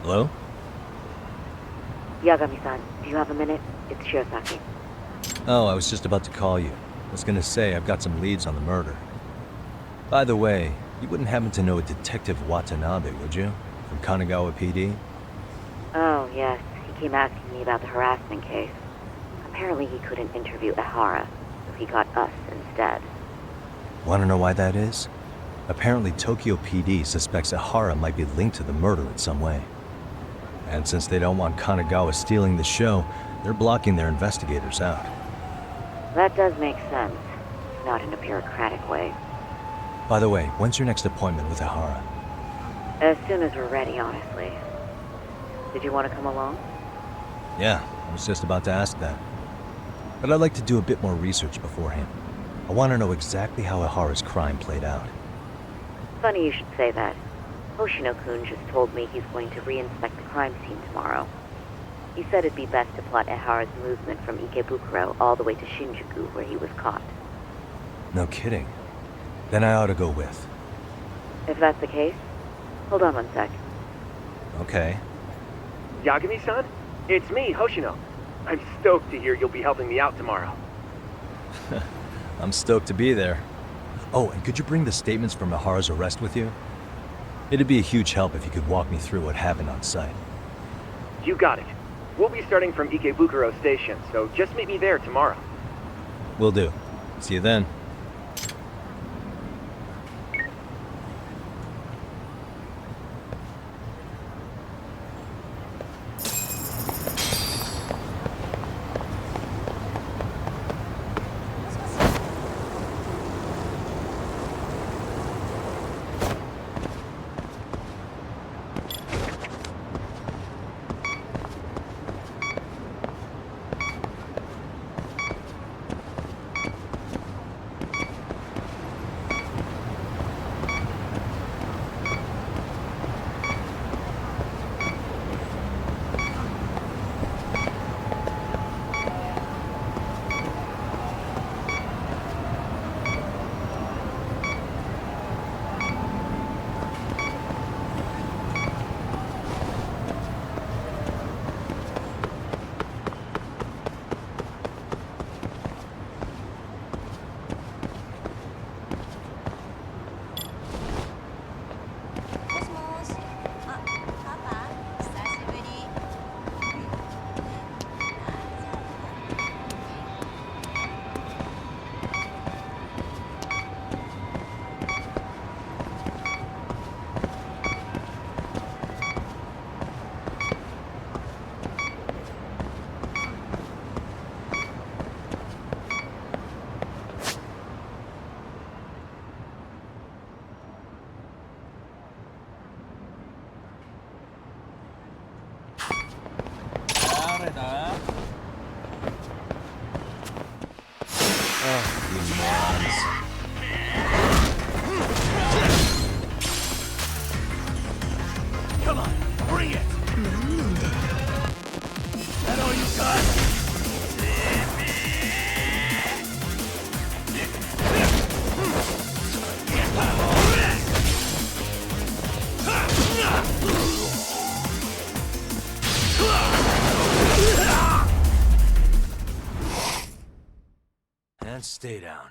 Hello? Yagami-san, do you have a minute? It's Shiosaki. Oh, I was just about to call you. I was gonna say I've got some leads on the murder. By the way, you wouldn't happen to know a Detective Watanabe, would you? From Kanagawa PD? Oh, yes. He came asking me about the harassment case. Apparently he couldn't interview Ehara, so he got us instead. Want to know why that is? Apparently Tokyo PD suspects Ehara might be linked to the murder in some way. And since they don't want Kanagawa stealing the show, they're blocking their investigators out. That does make sense. Not in a bureaucratic way. By the way, when's your next appointment with Ehara? As soon as we're ready, honestly. Did you want to come along? Yeah, I was just about to ask that. But I'd like to do a bit more research beforehand. I want to know exactly how Ehara's crime played out. Funny you should say that. Hoshino-kun just told me he's going to re-inspect the crime scene tomorrow. He said it'd be best to plot Ehara's movement from Ikebokuro all the way to Shinjuku, where he was caught. No kidding. Then I ought to go with. If that's the case, hold on one sec. Okay. Yagami-san? It's me, Hoshino. I'm stoked to hear you'll be helping me out tomorrow. I'm stoked to be there. Oh, and could you bring the statements from Ehara's arrest with you? It'd be a huge help if you could walk me through what happened on site. You got it. We'll be starting from Ikebukuro Station, so just meet me there tomorrow. Will do. See you then. Come on, bring it! That all you got? And stay down.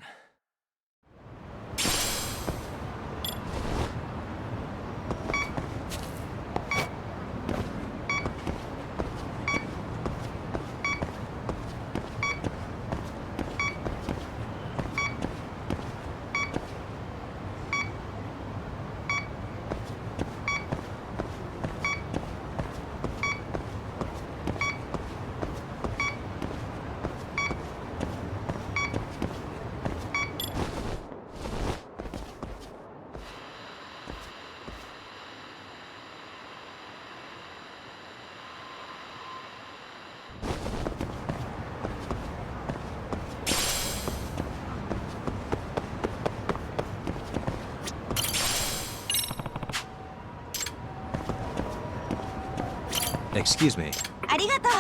Excuse me. ありがとう。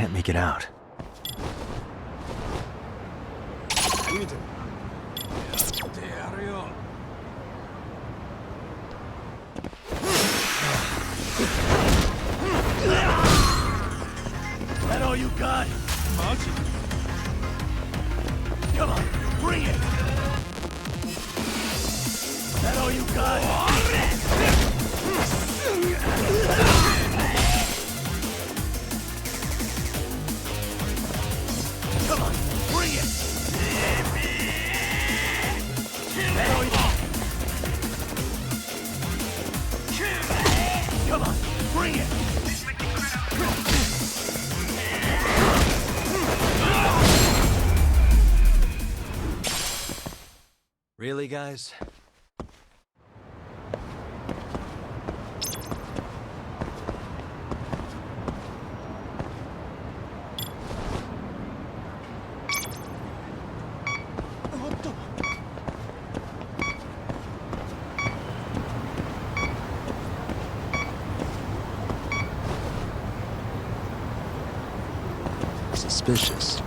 can't make it out. That all you got? Come on, bring it! That all you got? Come on, bring it! That all you got? Come on, bring it! Really, guys? Suspicious.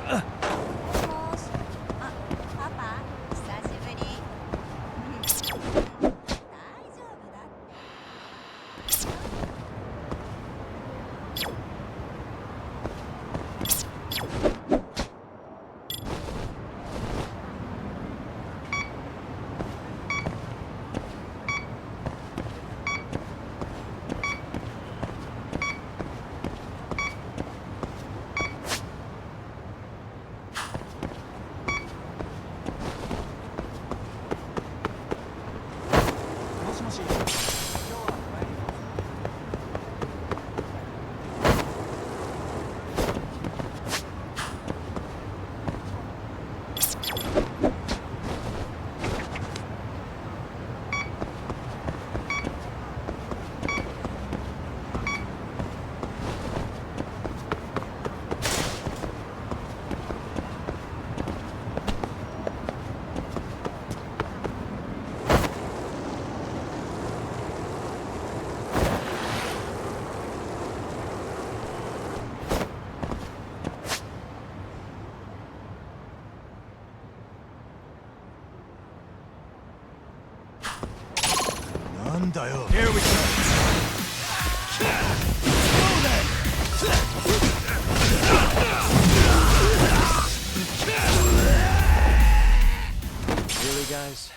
パパ、久しぶり。大丈夫だって。なんだよ。Here we go. Really, guys?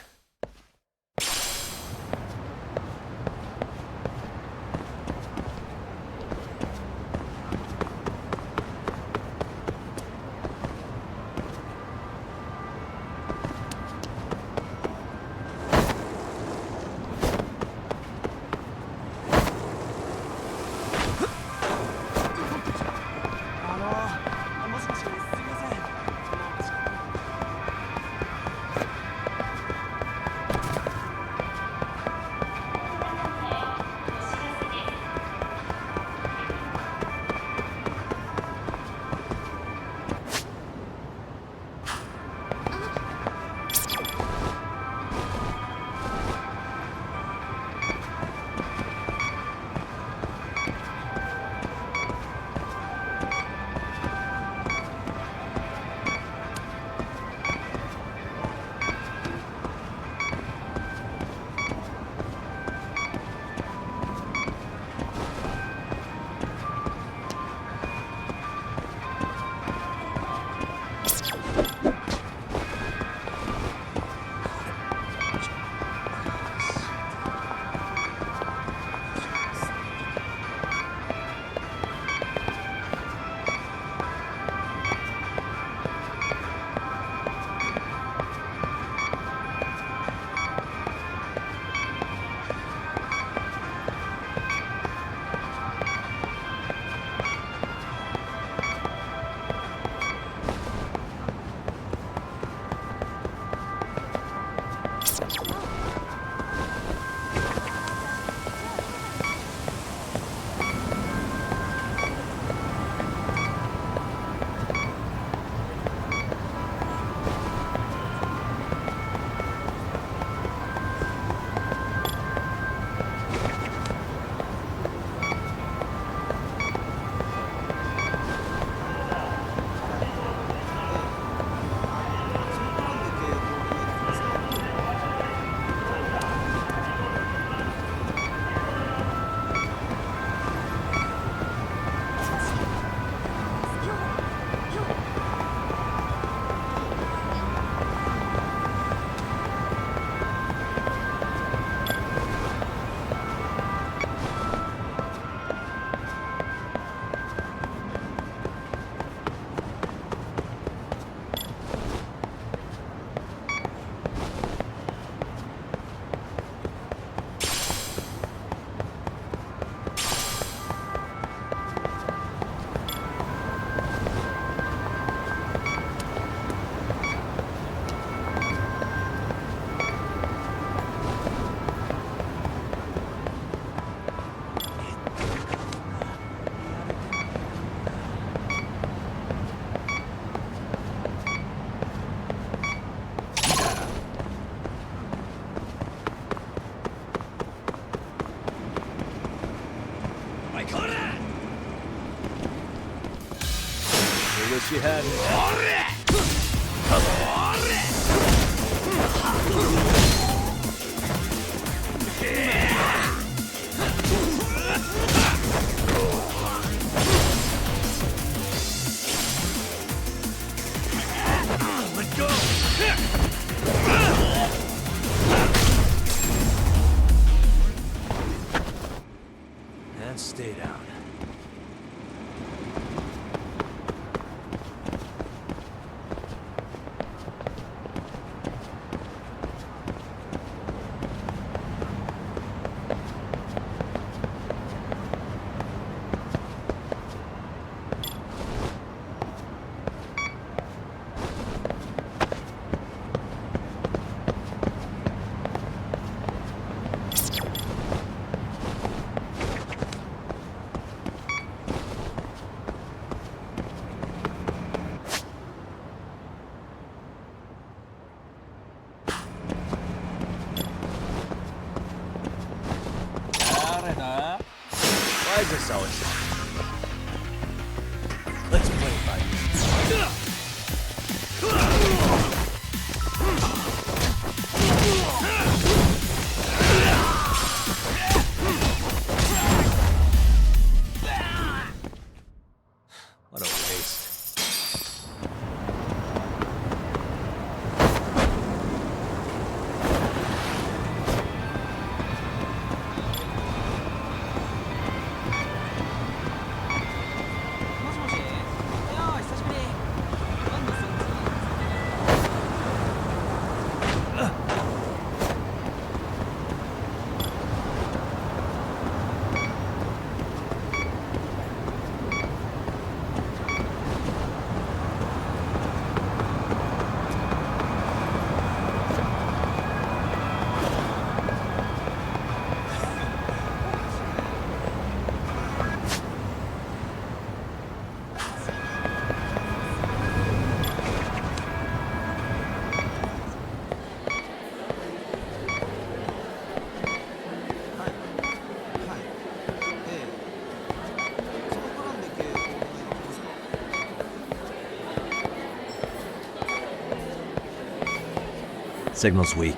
Wish you hadn't. Let go! And stay down. Why is this always happening? Let's play it by ear. What a waste. Signal's weak.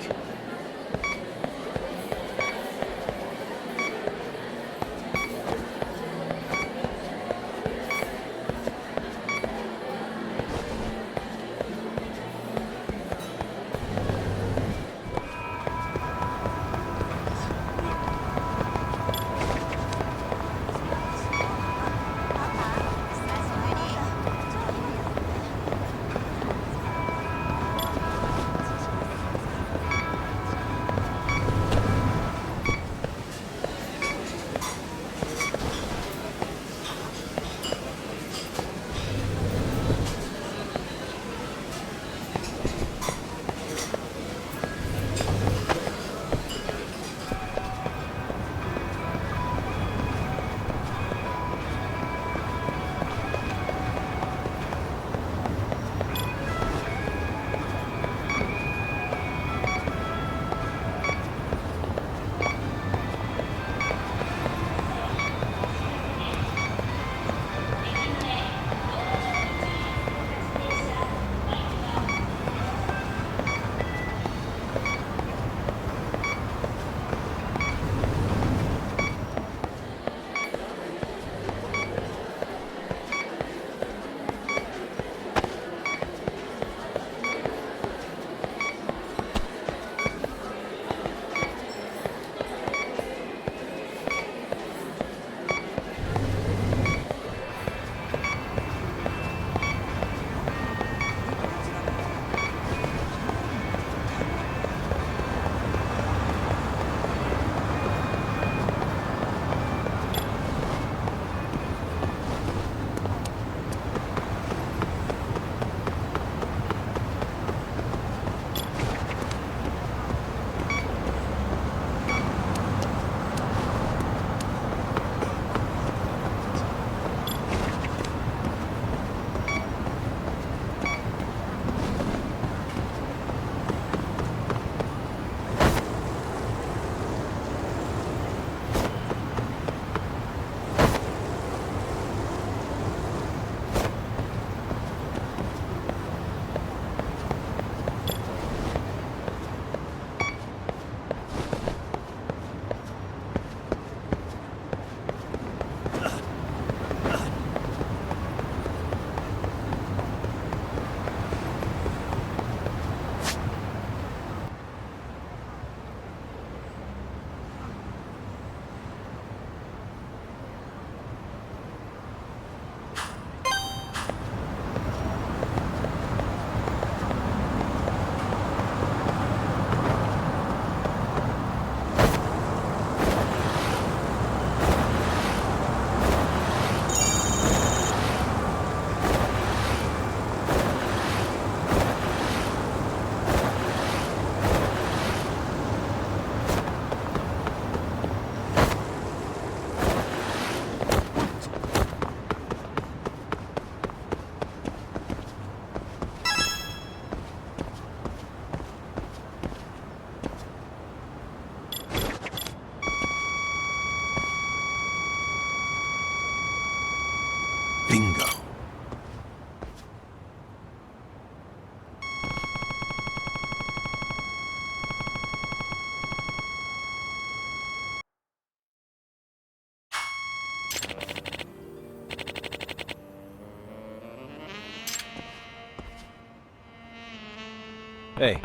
Hey.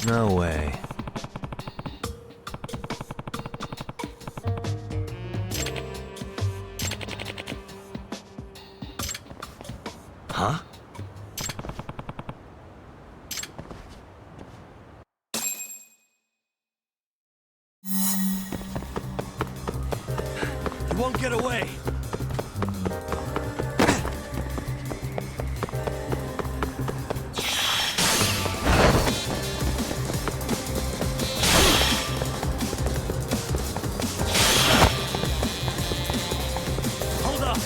No way. Huh? You won't get away. Hold up.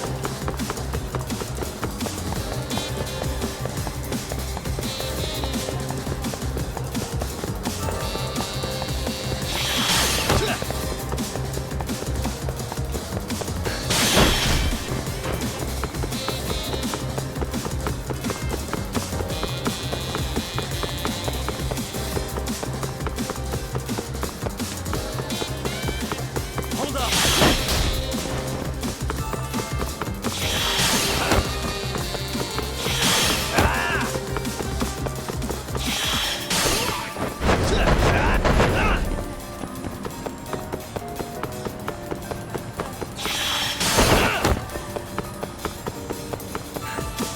Hold up.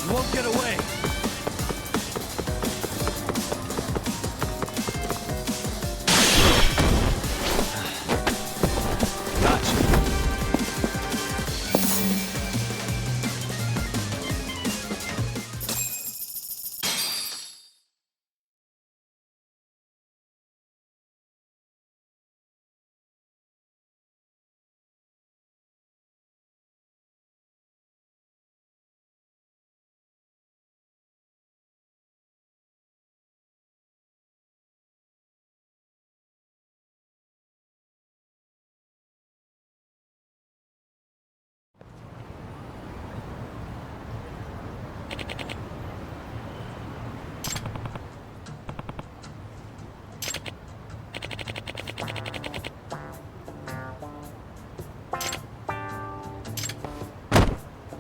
You won't get away. Gotcha.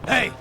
Hey!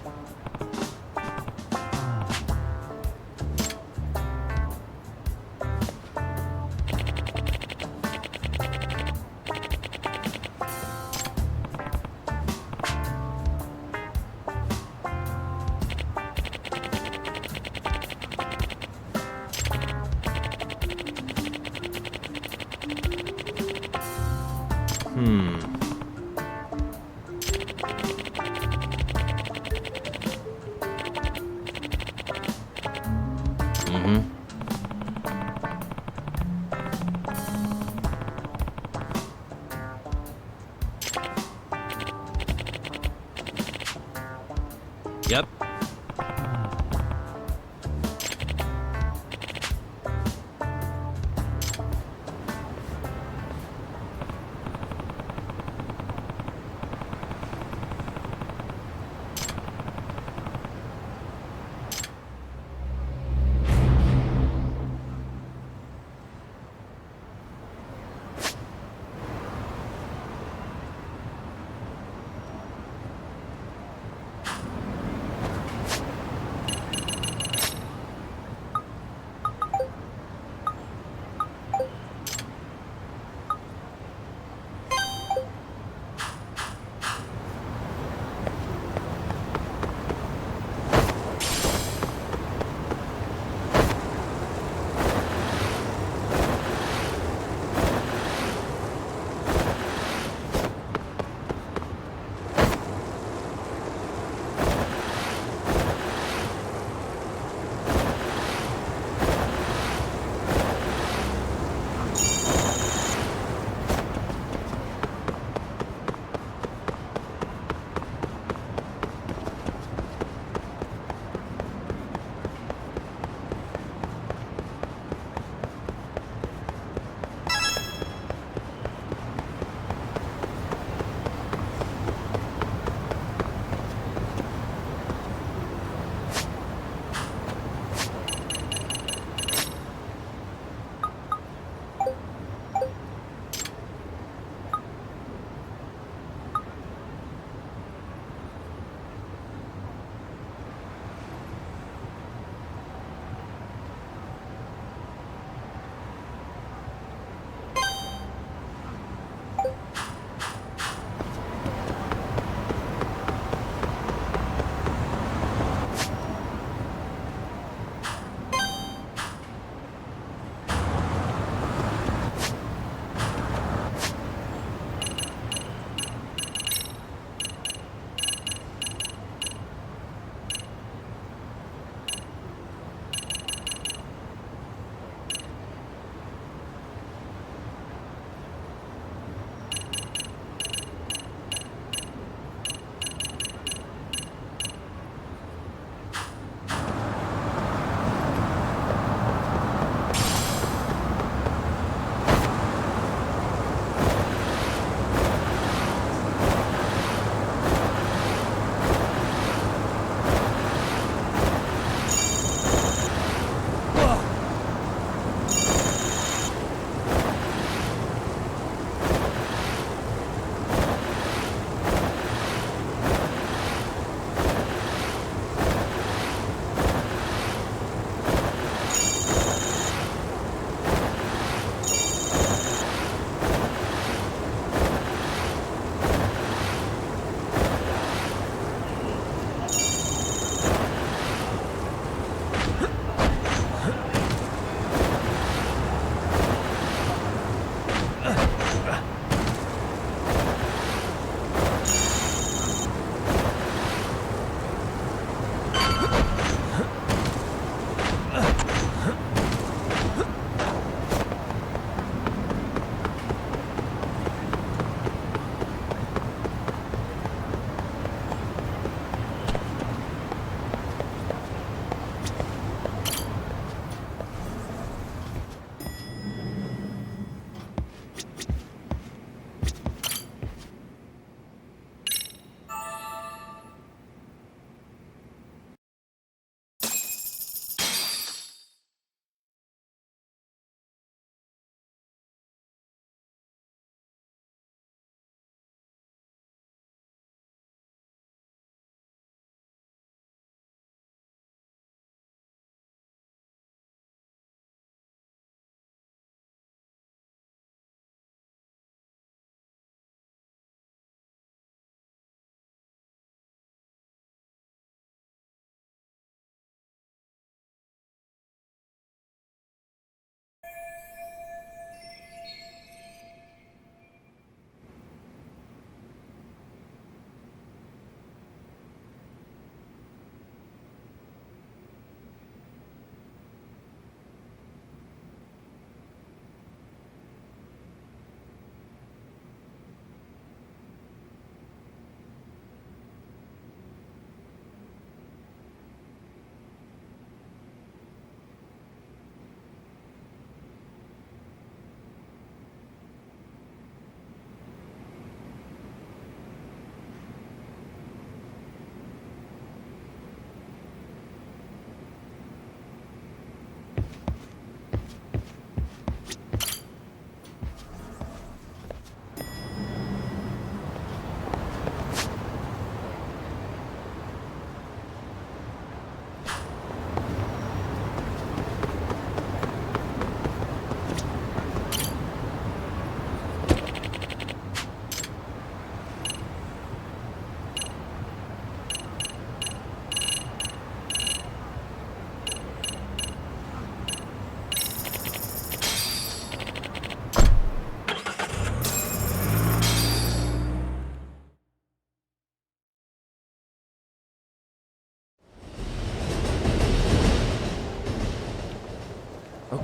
Mm-hmm. Yep.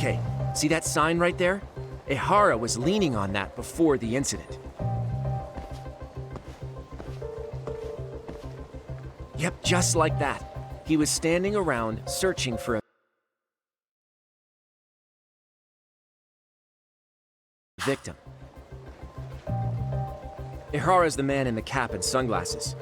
Okay, see that sign right there? Ehara was leaning on that before the incident. Yep, just like that. He was standing around searching for a victim. Ehara's the man in the cap and sunglasses.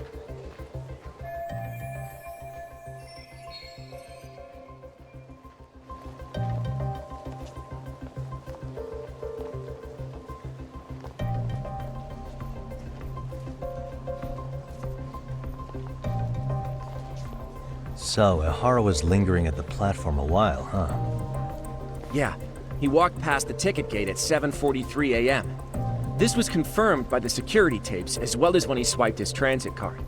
So, Ehara was lingering at the platform a while, huh? Yeah, he walked past the ticket gate at 7:43 a.m. This was confirmed by the security tapes as well as when he swiped his transit card.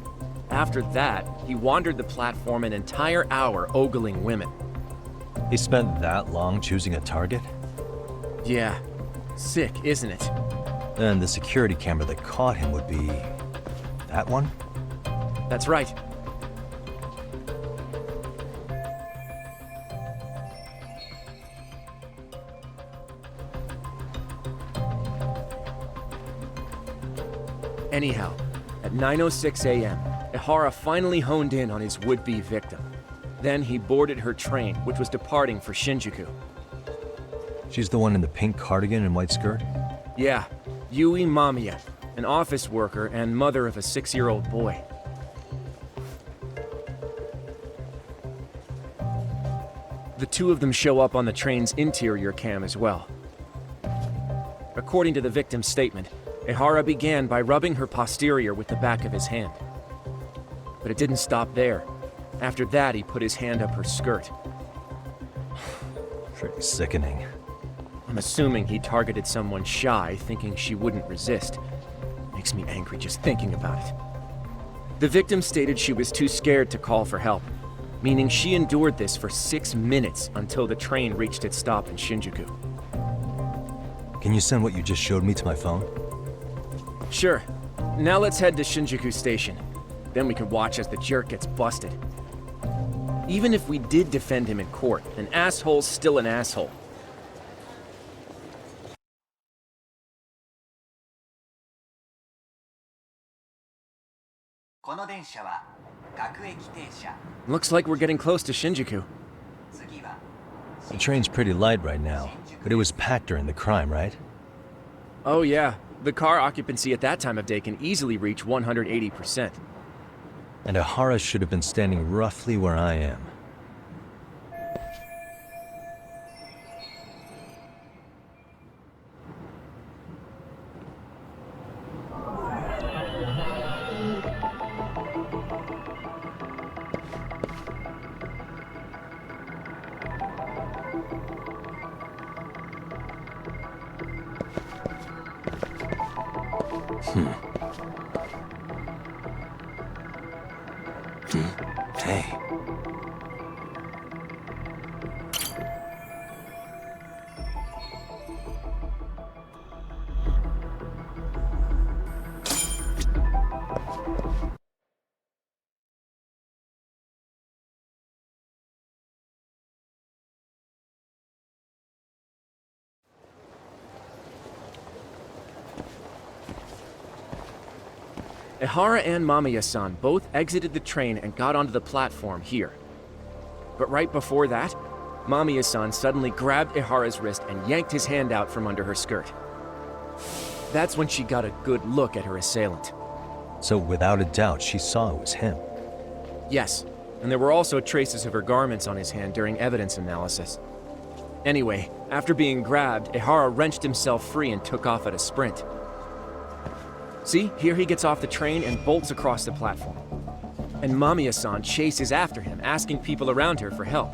After that, he wandered the platform an entire hour ogling women. He spent that long choosing a target? Yeah, sick, isn't it? And the security camera that caught him would be... that one? That's right. Anyhow, at 9:06 a.m., Ehara finally honed in on his would-be victim. Then he boarded her train, which was departing for Shinjuku. She's the one in the pink cardigan and white skirt? Yeah, Yui Mamiya, an office worker and mother of a 6-year-old boy. The two of them show up on the train's interior cam as well. According to the victim's statement, Ehara began by rubbing her posterior with the back of his hand. But it didn't stop there. After that, he put his hand up her skirt. Pretty sickening. I'm assuming he targeted someone shy, thinking she wouldn't resist. Makes me angry just thinking about it. The victim stated she was too scared to call for help, meaning she endured this for 6 minutes until the train reached its stop in Shinjuku. Can you send what you just showed me to my phone? Sure. Now let's head to Shinjuku Station. Then we can watch as the jerk gets busted. Even if we did defend him in court, an asshole's still an asshole. Looks like we're getting close to Shinjuku. The train's pretty light right now, but it was packed during the crime, right? Oh yeah, the car occupancy at that time of day can easily reach 180%. And Ehara should have been standing roughly where I am. Hey. Ehara and Mamiya-san both exited the train and got onto the platform here. But right before that, Mamiya-san suddenly grabbed Ehara's wrist and yanked his hand out from under her skirt. That's when she got a good look at her assailant. So without a doubt, she saw it was him. Yes, and there were also traces of her garments on his hand during evidence analysis. Anyway, after being grabbed, Ehara wrenched himself free and took off at a sprint. See, here he gets off the train and bolts across the platform. And Mamiya-san chases after him, asking people around her for help.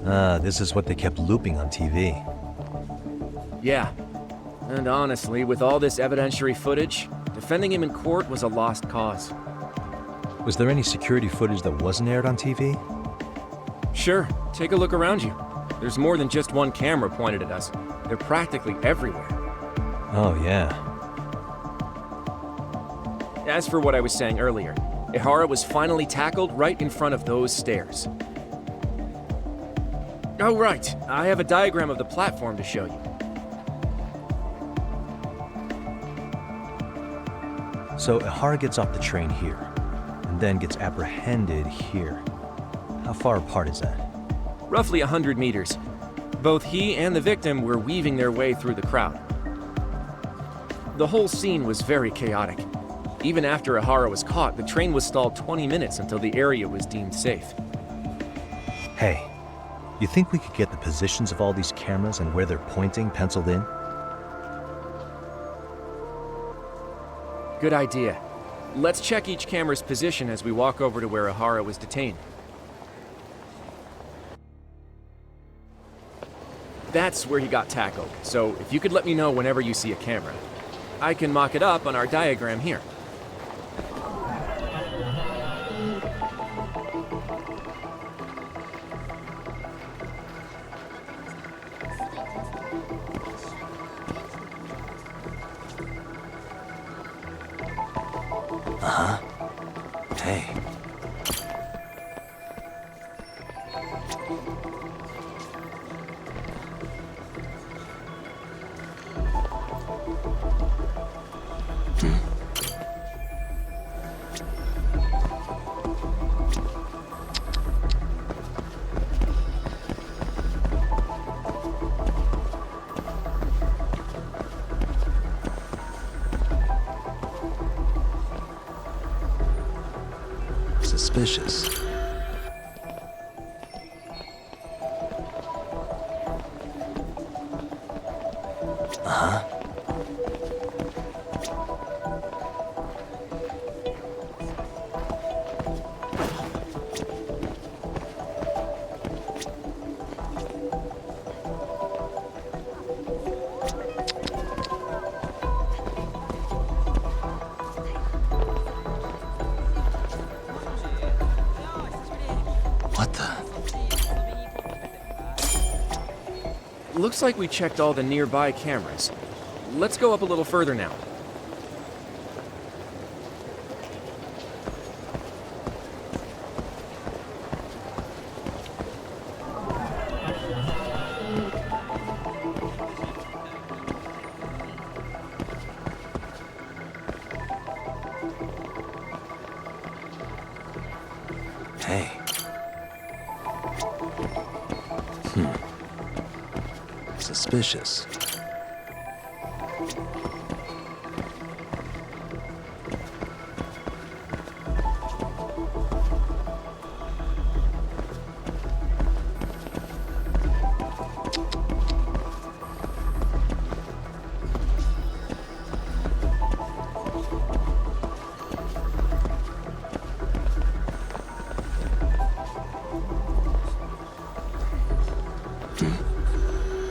Ah, this is what they kept looping on TV. Yeah. And honestly, with all this evidentiary footage, defending him in court was a lost cause. Was there any security footage that wasn't aired on TV? Sure, take a look around you. There's more than just one camera pointed at us. They're practically everywhere. Oh, yeah. As for what I was saying earlier, Ehara was finally tackled right in front of those stairs. Oh, right. I have a diagram of the platform to show you. So Ehara gets off the train here, and then gets apprehended here. How far apart is that? Roughly 100 meters. Both he and the victim were weaving their way through the crowd. The whole scene was very chaotic. Even after Ehara was caught, the train was stalled 20 minutes until the area was deemed safe. Hey, you think we could get the positions of all these cameras and where they're pointing penciled in? Good idea. Let's check each camera's position as we walk over to where Ehara was detained. That's where he got tackled, so if you could let me know whenever you see a camera. I can mock it up on our diagram here. Hey. Suspicious. What the? Looks like we checked all the nearby cameras. Let's go up a little further now. Hey. Suspicious.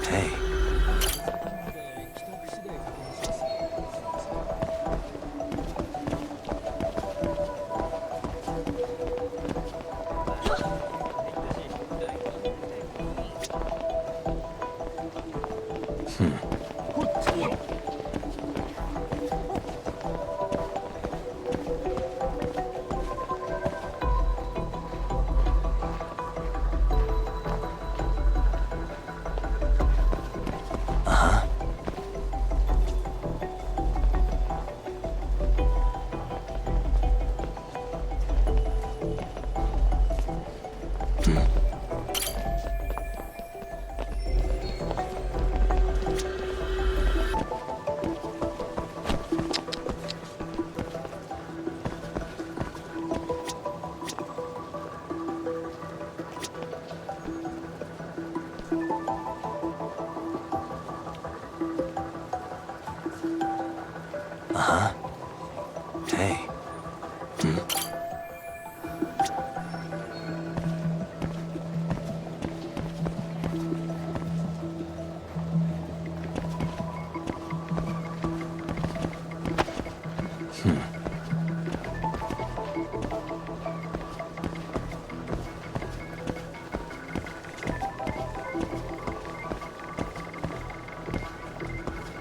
Hey. Hey.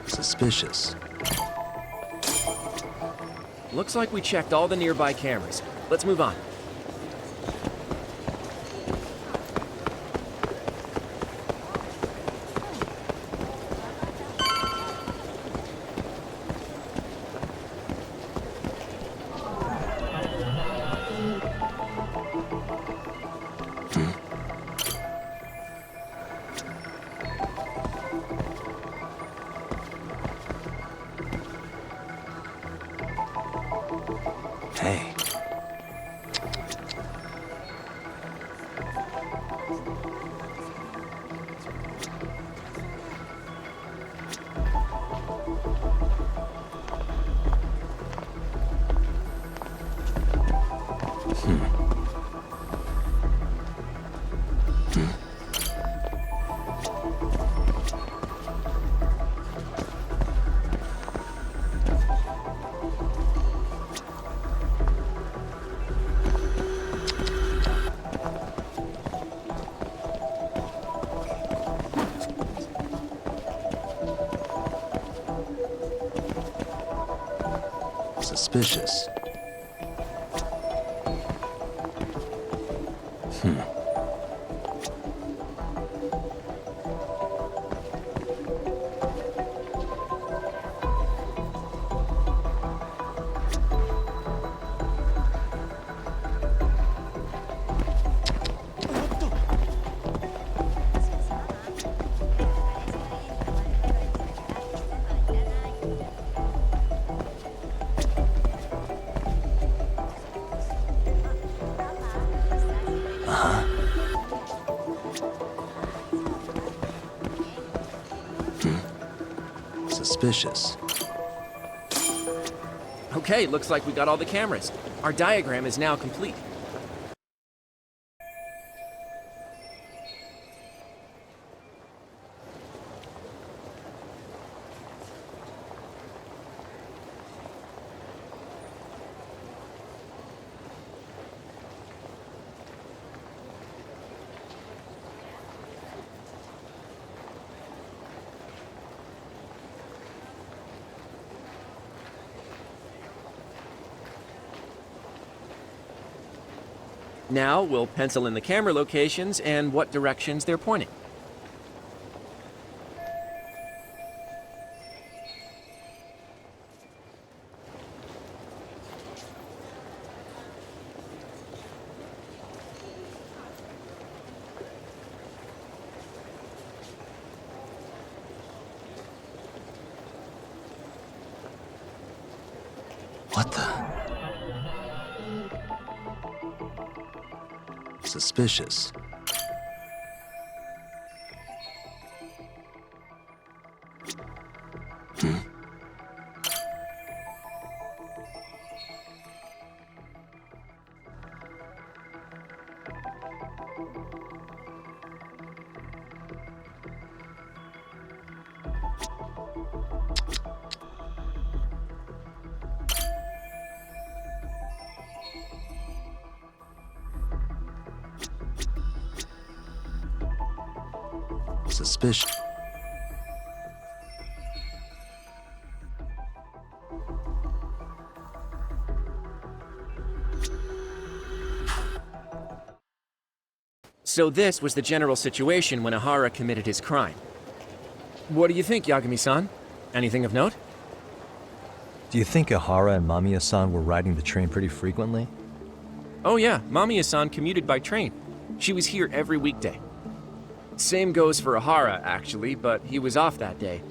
Suspicious. Looks like we checked all the nearby cameras. Let's move on. Hey. Suspicious. Suspicious. Okay, looks like we got all the cameras. Our diagram is now complete. Now we'll pencil in the camera locations and what directions they're pointing. What the? Suspicious. Suspicious. So this was the general situation when Ehara committed his crime. What do you think, Yagami-san? Anything of note? Do you think Ehara and Mamiya-san were riding the train pretty frequently? Oh yeah, Mamiya-san commuted by train. She was here every weekday. Same goes for Ehara, actually, but he was off that day.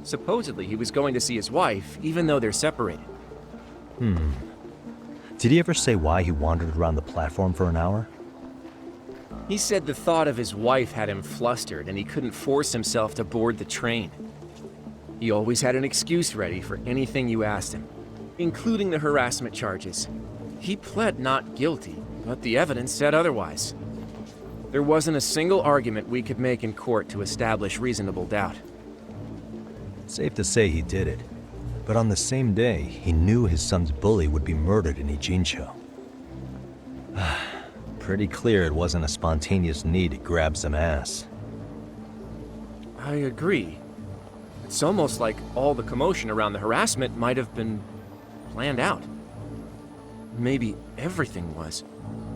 Supposedly, he was going to see his wife, even though they're separated. Did he ever say why he wandered around the platform for an hour? He said the thought of his wife had him flustered and he couldn't force himself to board the train. He always had an excuse ready for anything you asked him, including the harassment charges. He pled not guilty, but the evidence said otherwise. There wasn't a single argument we could make in court to establish reasonable doubt. Safe to say he did it. But on the same day, he knew his son's bully would be murdered in Ijincho. Pretty clear it wasn't a spontaneous need to grab some ass. I agree. It's almost like all the commotion around the harassment might have been planned out. Maybe everything was,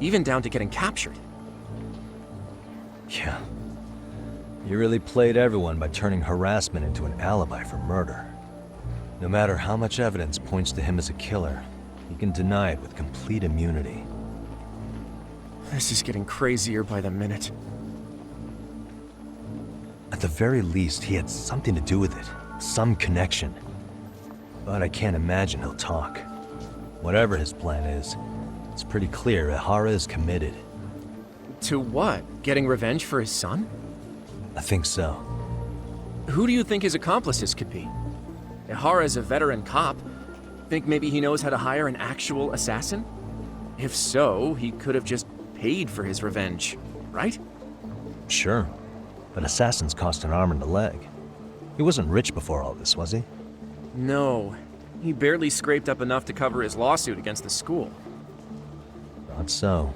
even down to getting captured. Yeah. You really played everyone by turning harassment into an alibi for murder. No matter how much evidence points to him as a killer, he can deny it with complete immunity. This is getting crazier by the minute. At the very least, he had something to do with it. Some connection. But I can't imagine he'll talk. Whatever his plan is, it's pretty clear Ehara is committed. To what? Getting revenge for his son? I think so. Who do you think his accomplices could be? Ehara is a veteran cop. Think maybe he knows how to hire an actual assassin? If so, he could have just paid for his revenge, right? Sure. But assassins cost an arm and a leg. He wasn't rich before all this, was he? No. He barely scraped up enough to cover his lawsuit against the school. Not so.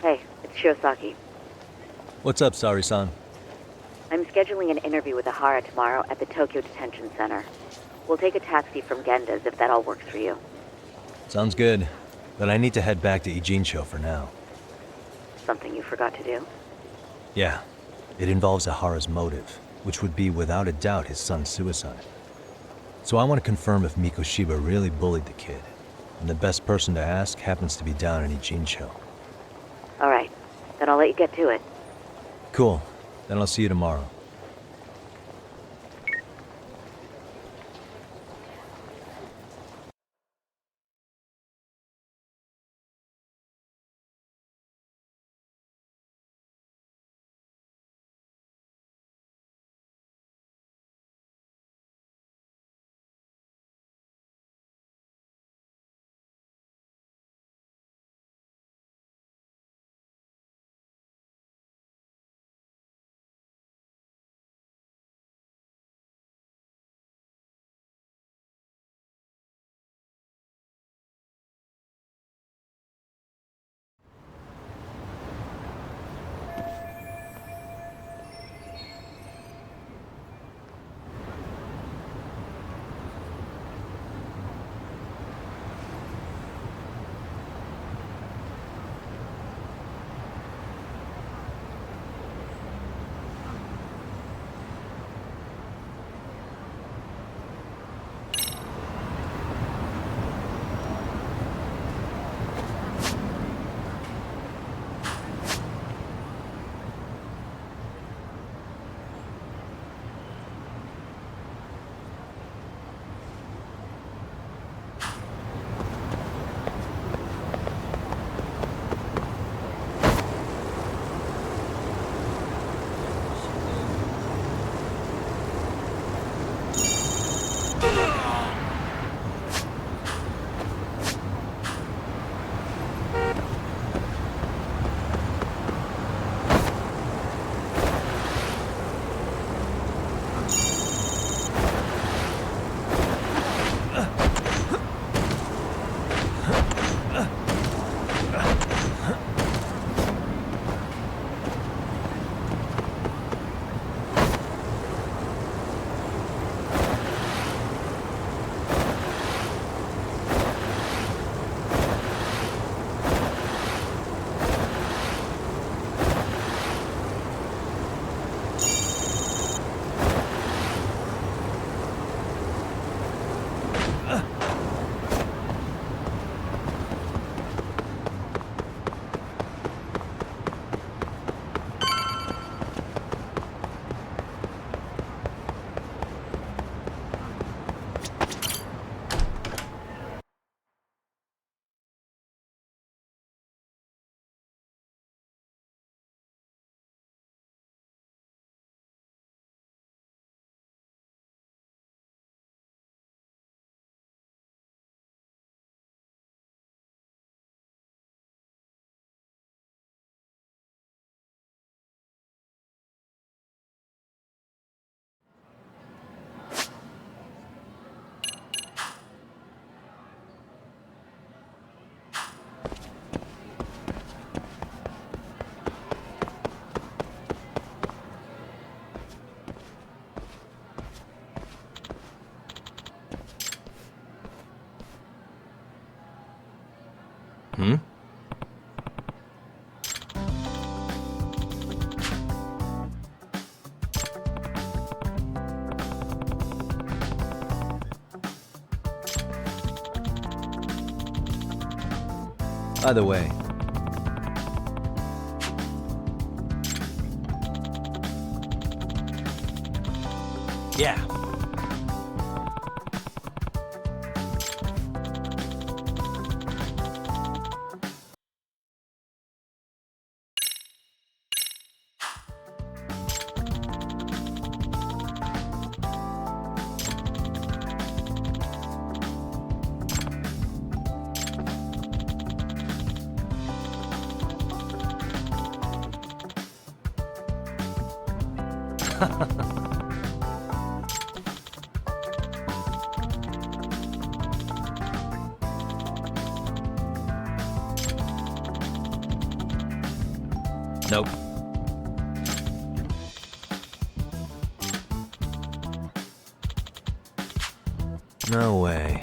Hey, it's Shiosaki. What's up, Sari-san? I'm scheduling an interview with Ehara tomorrow at the Tokyo Detention Center. We'll take a taxi from Genda's if that all works for you. Sounds good. But I need to head back to Ijincho for now. Something you forgot to do? Yeah. It involves Ehara's motive, which would be without a doubt his son's suicide. So I want to confirm if Mikoshiba really bullied the kid. And the best person to ask happens to be down in Ijincho. All right. Then I'll let you get to it. Cool. Then I'll see you tomorrow. Either way, yeah. Nope. No way.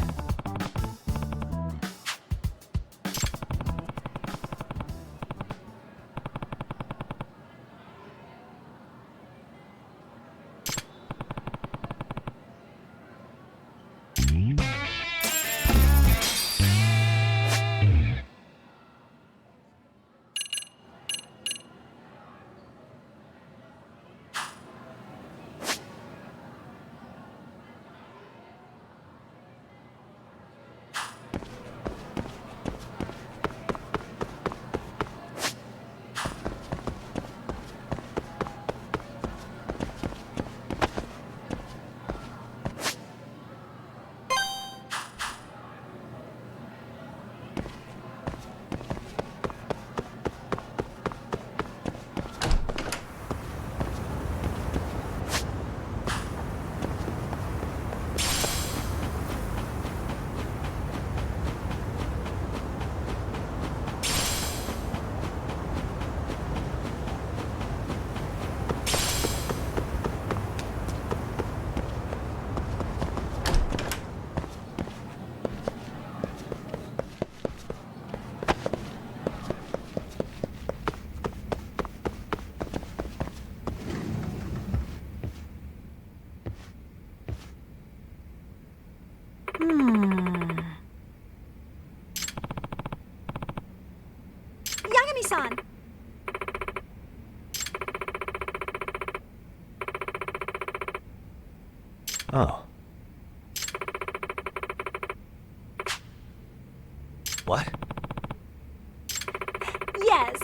Yagami-san! Oh. What? Yes.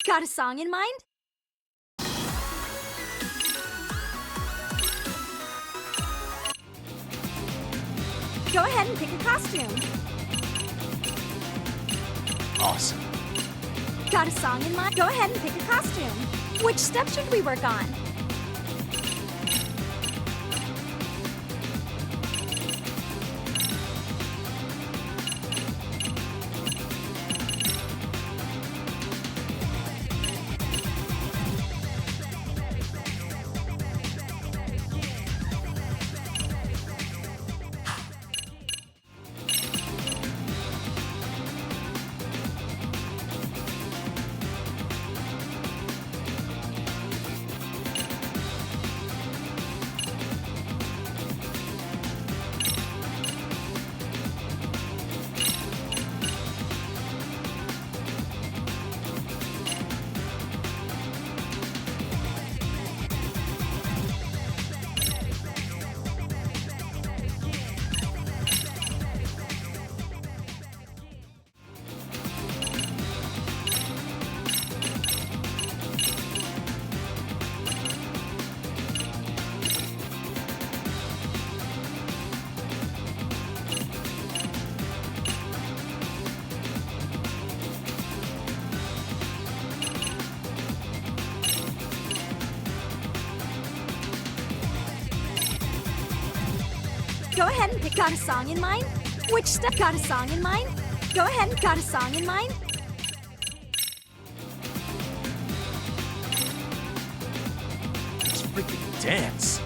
Got a song in mind? Go ahead and pick a costume. Awesome. Got a song in mind? Go ahead and pick a costume. Which step should we work on? Go ahead and pick out a song in mind. Which stuff got a song in mind? Go ahead and got a song in mind. Let's freaking dance.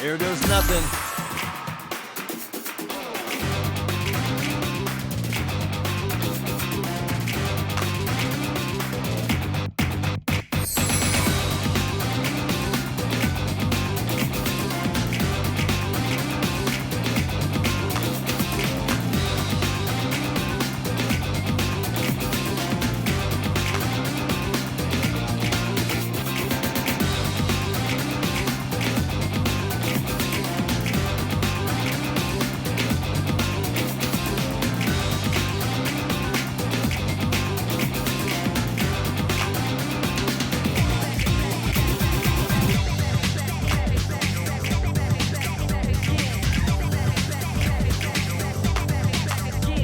Here goes nothing.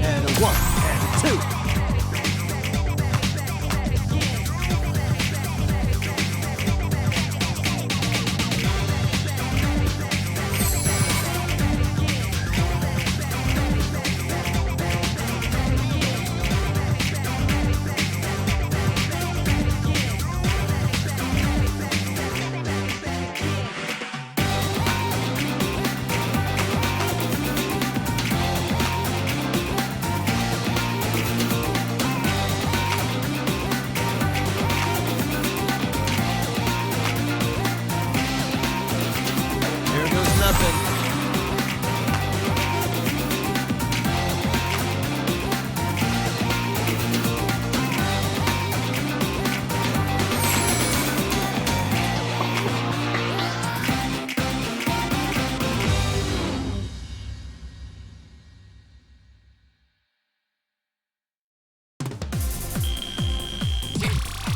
And a 1, and a 2. Here goes nothing.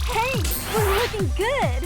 Hey, we're looking good.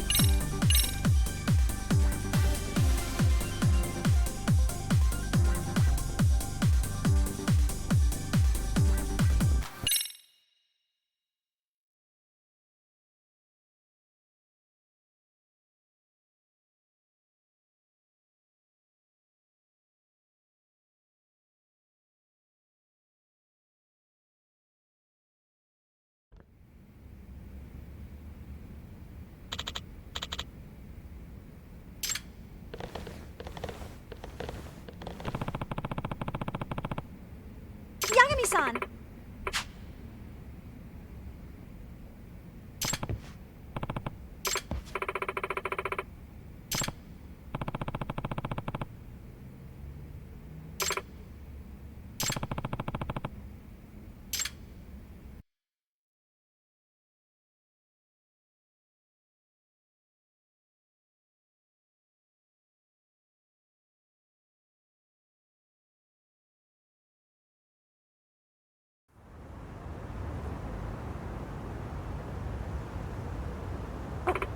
Yagami-san!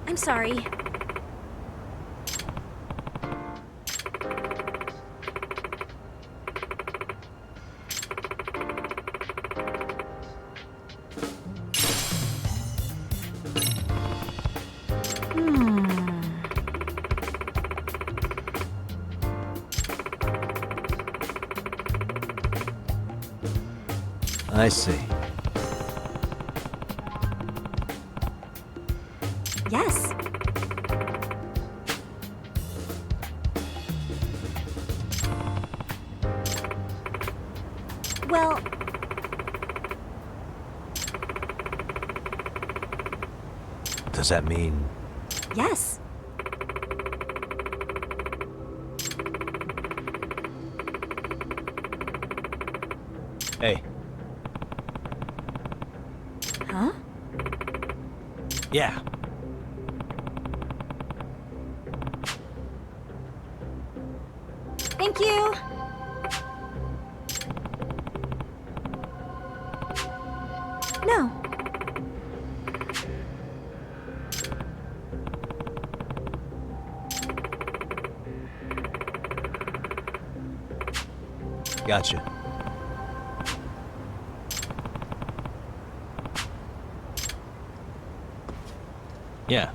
I'm sorry. I see. Yes. Well, Does that mean... yes. Hey, Huh? yeah. Thank you. No. Gotcha. Yeah.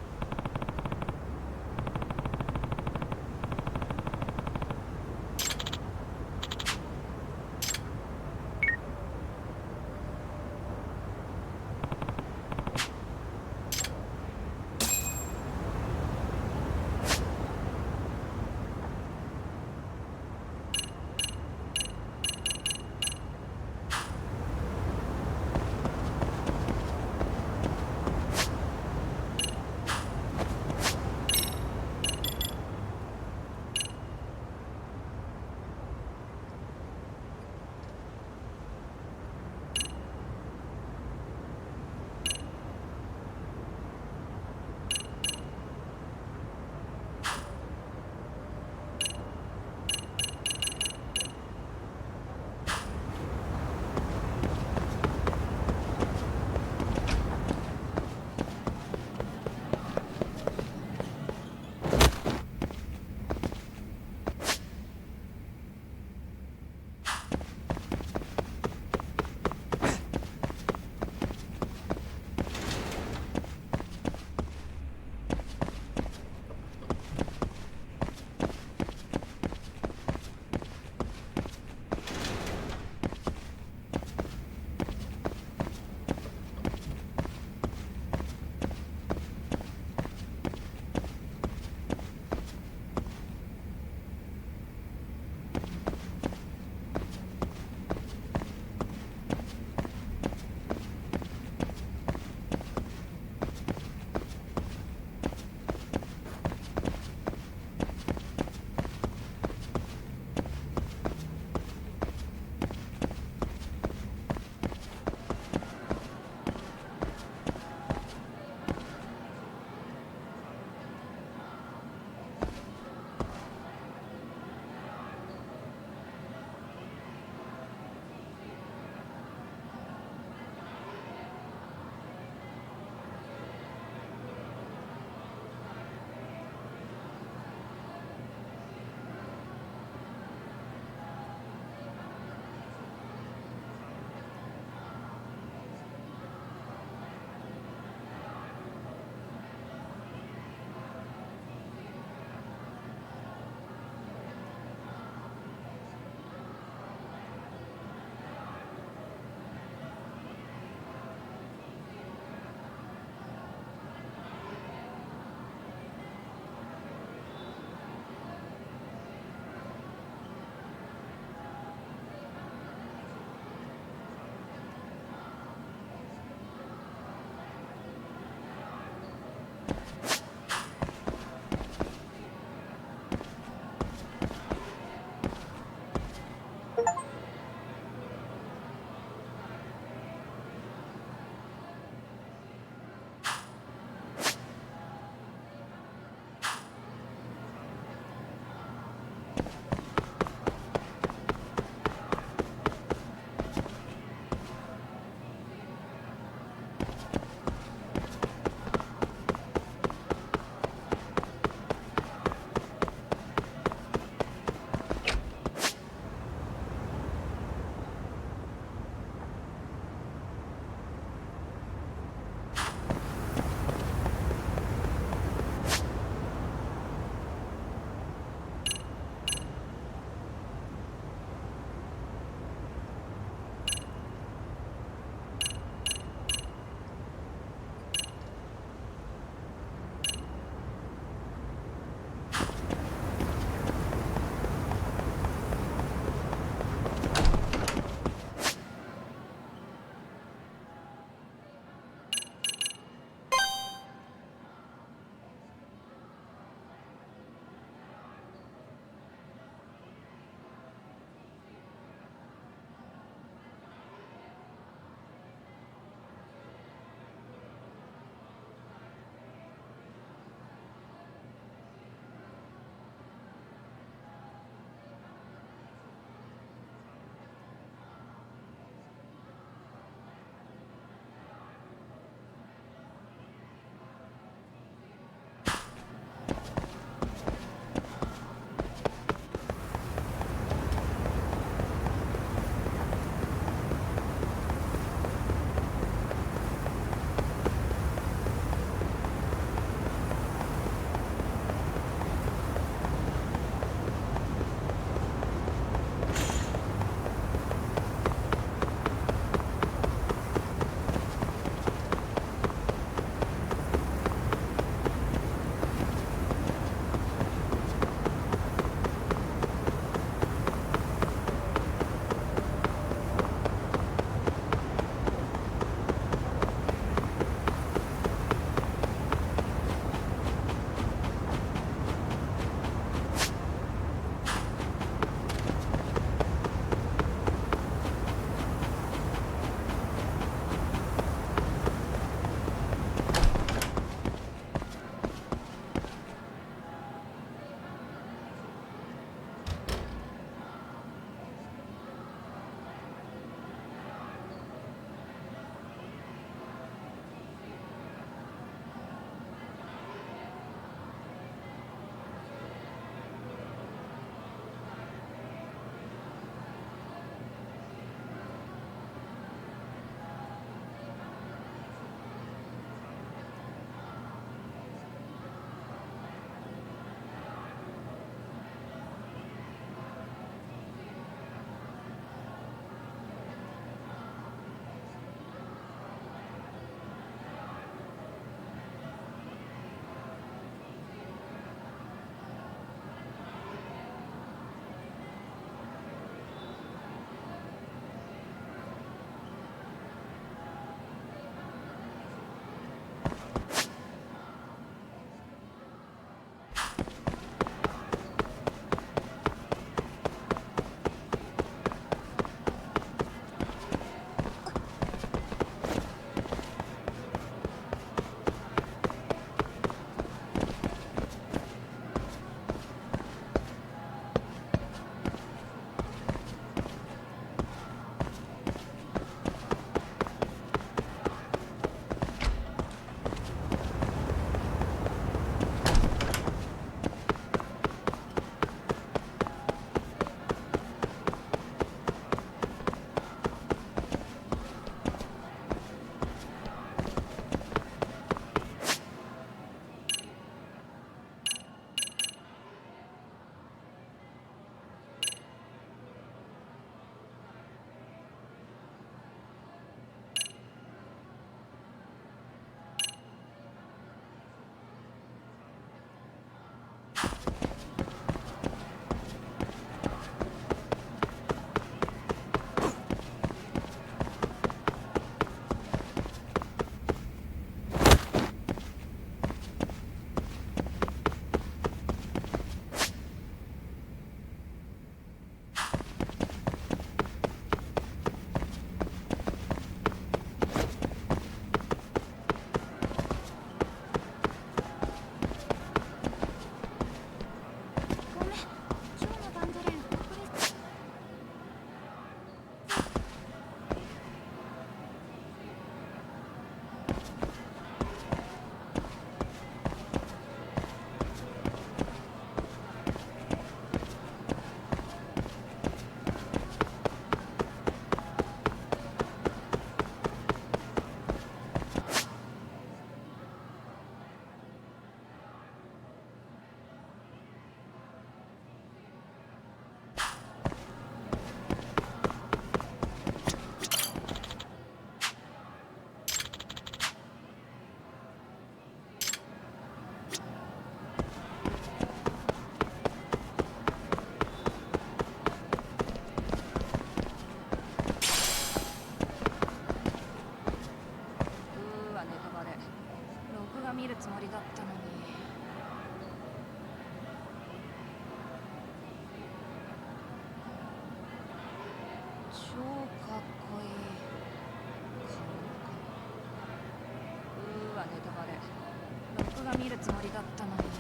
が見るつもりだったのに。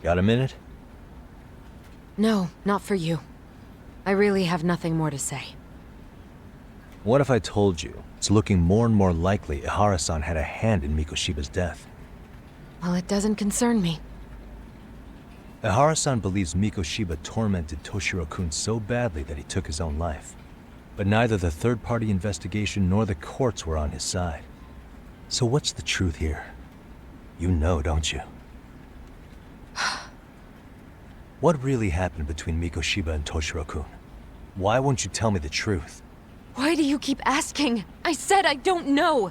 Got a minute? No, not for you. I really have nothing more to say. What if I told you it's looking more and more likely Ehara-san had a hand in Mikoshiba's death? Well, it doesn't concern me. Ehara-san believes Mikoshiba tormented Toshiro-kun so badly that he took his own life. But neither the third-party investigation nor the courts were on his side. So what's the truth here? You know, don't you? What really happened between Mikoshiba and Toshiro-kun? Why won't you tell me the truth? Why do you keep asking? I said I don't know!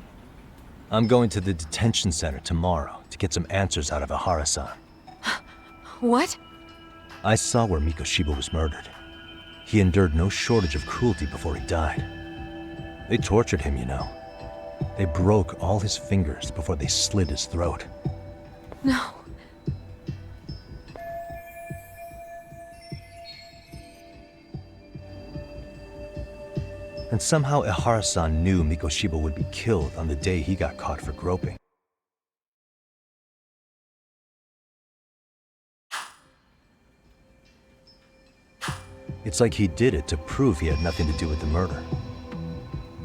I'm going to the detention center tomorrow to get some answers out of Ehara-san. What? I saw where Mikoshiba was murdered. He endured no shortage of cruelty before he died. They tortured him, you know. They broke all his fingers before they slit his throat. No. And somehow Ehara-san knew Mikoshiba would be killed on the day he got caught for groping. It's like he did it to prove he had nothing to do with the murder.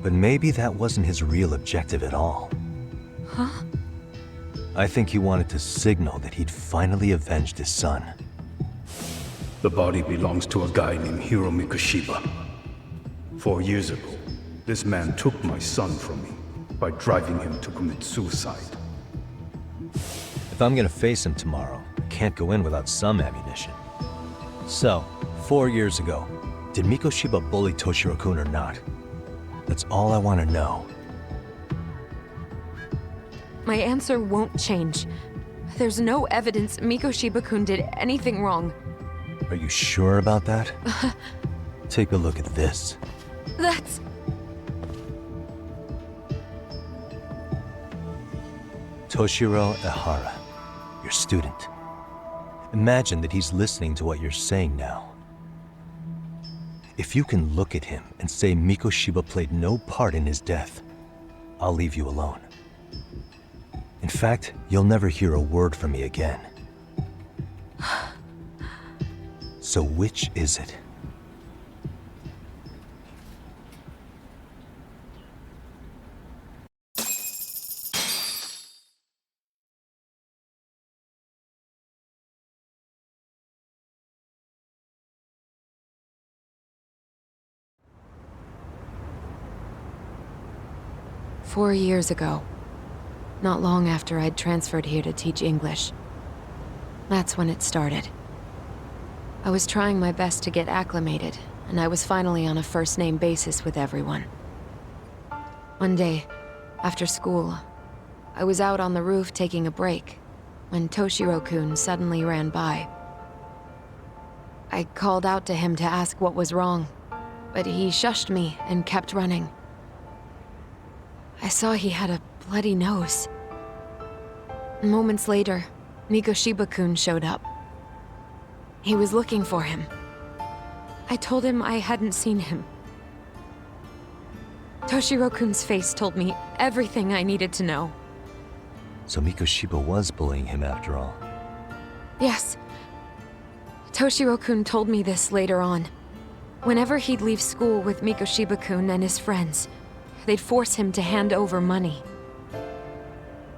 But maybe that wasn't his real objective at all. Huh? I think he wanted to signal that he'd finally avenged his son. The body belongs to a guy named Hiro Mikoshiba. 4 years ago, this man took my son from me by driving him to commit suicide. If I'm gonna face him tomorrow, I can't go in without some ammunition. So, 4 years ago, did Mikoshiba bully Toshiro-kun or not? That's all I want to know. My answer won't change. There's no evidence Mikoshiba-kun did anything wrong. Are you sure about that? Take a look at this. That's... Toshiro Ehara, your student. Imagine that he's listening to what you're saying now. If you can look at him and say Mikoshiba played no part in his death, I'll leave you alone. In fact, you'll never hear a word from me again. So which is it? "4 years ago, not long after I'd transferred here to teach English. That's when it started. I was trying my best to get acclimated, and I was finally on a first-name basis with everyone. One day, after school, I was out on the roof taking a break, when Toshiro-kun suddenly ran by. I called out to him to ask what was wrong, but he shushed me and kept running. I saw he had a bloody nose. Moments later, Mikoshiba-kun showed up. He was looking for him. I told him I hadn't seen him. Toshiro-kun's face told me everything I needed to know. So Mikoshiba was bullying him after all. Yes. Toshiro-kun told me this later on. Whenever he'd leave school with Mikoshiba-kun and his friends, they'd force him to hand over money.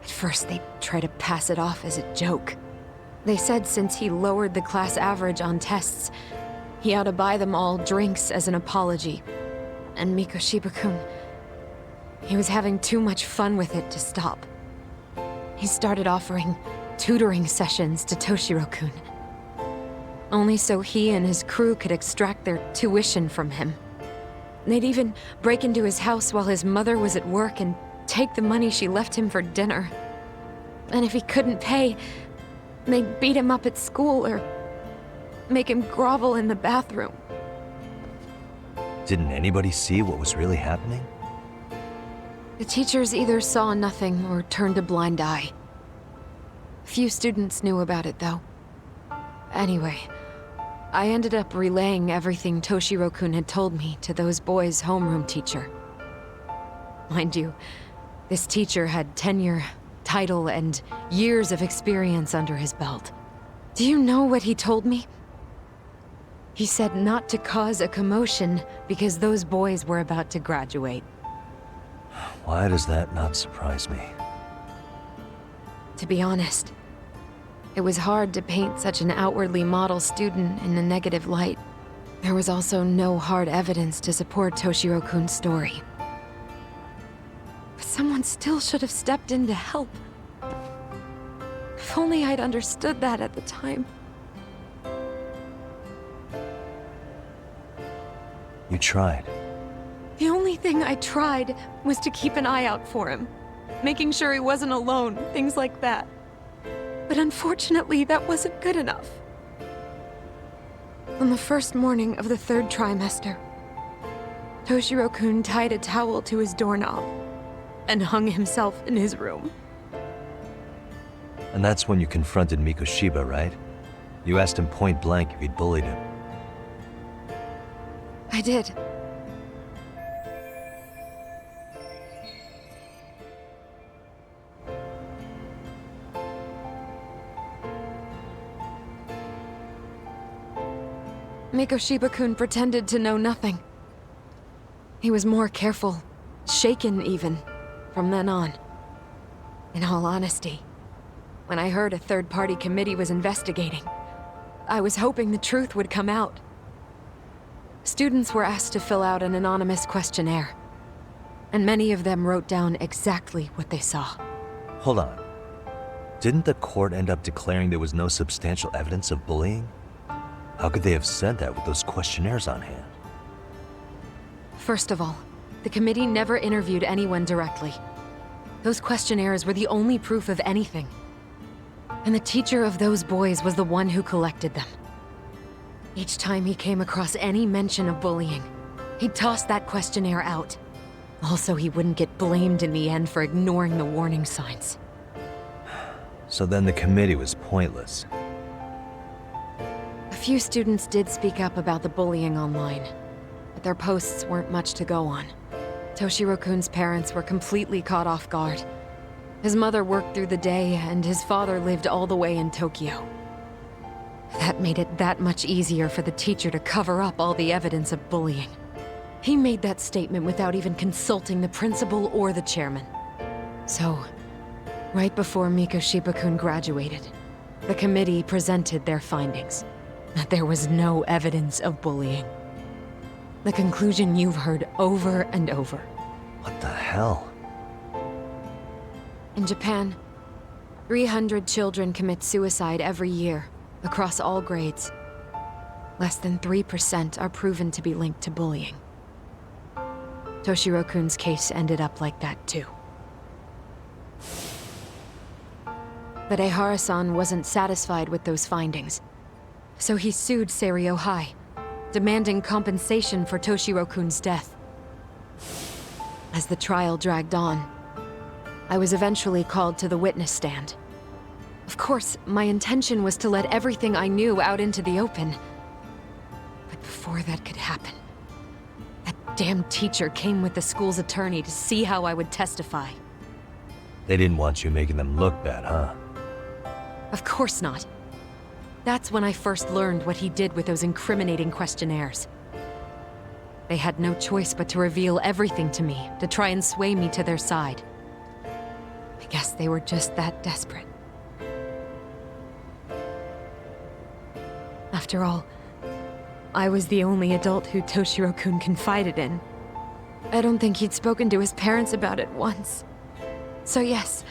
At first, they'd try to pass it off as a joke. They said since he lowered the class average on tests, he ought to buy them all drinks as an apology. And Mikoshiba-kun, he was having too much fun with it to stop. He started offering tutoring sessions to Toshiro-kun. Only so he and his crew could extract their tuition from him. They'd even break into his house while his mother was at work and take the money she left him for dinner. And if he couldn't pay, they'd beat him up at school or make him grovel in the bathroom. Didn't anybody see what was really happening? The teachers either saw nothing or turned a blind eye. Few students knew about it, though. Anyway, I ended up relaying everything Toshiro-kun had told me to those boys' homeroom teacher. Mind you, this teacher had tenure, title, and years of experience under his belt. Do you know what he told me? He said not to cause a commotion because those boys were about to graduate. Why does that not surprise me? To be honest, it was hard to paint such an outwardly model student in a negative light. There was also no hard evidence to support Toshiro-kun's story. But someone still should have stepped in to help. If only I'd understood that at the time. You tried. The only thing I tried was to keep an eye out for him, making sure he wasn't alone, things like that. But unfortunately, that wasn't good enough. On the first morning of the third trimester, Toshiro-kun tied a towel to his doorknob and hung himself in his room. And that's when you confronted Mikoshiba, right? You asked him point blank if he'd bullied him. I did. Mikoshiba-kun pretended to know nothing. He was more careful, shaken even, from then on. In all honesty, when I heard a third-party committee was investigating, I was hoping the truth would come out. Students were asked to fill out an anonymous questionnaire, and many of them wrote down exactly what they saw. Hold on. Didn't the court end up declaring there was no substantial evidence of bullying? How could they have said that with those questionnaires on hand? First of all, the committee never interviewed anyone directly. Those questionnaires were the only proof of anything. And the teacher of those boys was the one who collected them. Each time he came across any mention of bullying, he'd toss that questionnaire out. Also, he wouldn't get blamed in the end for ignoring the warning signs. So then the committee was pointless. A few students did speak up about the bullying online, but their posts weren't much to go on. Toshiro-kun's parents were completely caught off guard. His mother worked through the day, and his father lived all the way in Tokyo. That made it that much easier for the teacher to cover up all the evidence of bullying. He made that statement without even consulting the principal or the chairman. So, right before Mikoshiba-kun graduated, the committee presented their findings. That there was no evidence of bullying. The conclusion you've heard over and over. What the hell? In Japan, 300 children commit suicide every year, across all grades. Less than 3% are proven to be linked to bullying. Toshiro-kun's case ended up like that too. But Ehara-san wasn't satisfied with those findings. So he sued Seiryo High, demanding compensation for Toshiro-kun's death. As the trial dragged on, I was eventually called to the witness stand. Of course, my intention was to let everything I knew out into the open. But before that could happen, that damn teacher came with the school's attorney to see how I would testify. They didn't want you making them look bad, huh? Of course not. That's when I first learned what he did with those incriminating questionnaires. They had no choice but to reveal everything to me, to try and sway me to their side. I guess they were just that desperate. After all, I was the only adult who Toshiro-kun confided in. I don't think he'd spoken to his parents about it once. So yes,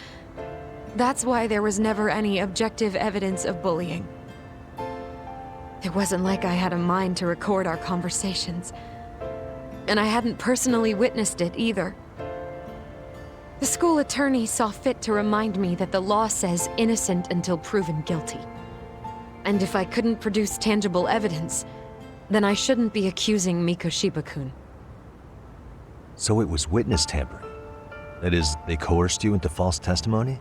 that's why there was never any objective evidence of bullying. It wasn't like I had a mind to record our conversations. And I hadn't personally witnessed it either. The school attorney saw fit to remind me that the law says innocent until proven guilty. And if I couldn't produce tangible evidence, then I shouldn't be accusing Mikoshiba-kun. So it was witness tampering. That is, they coerced you into false testimony?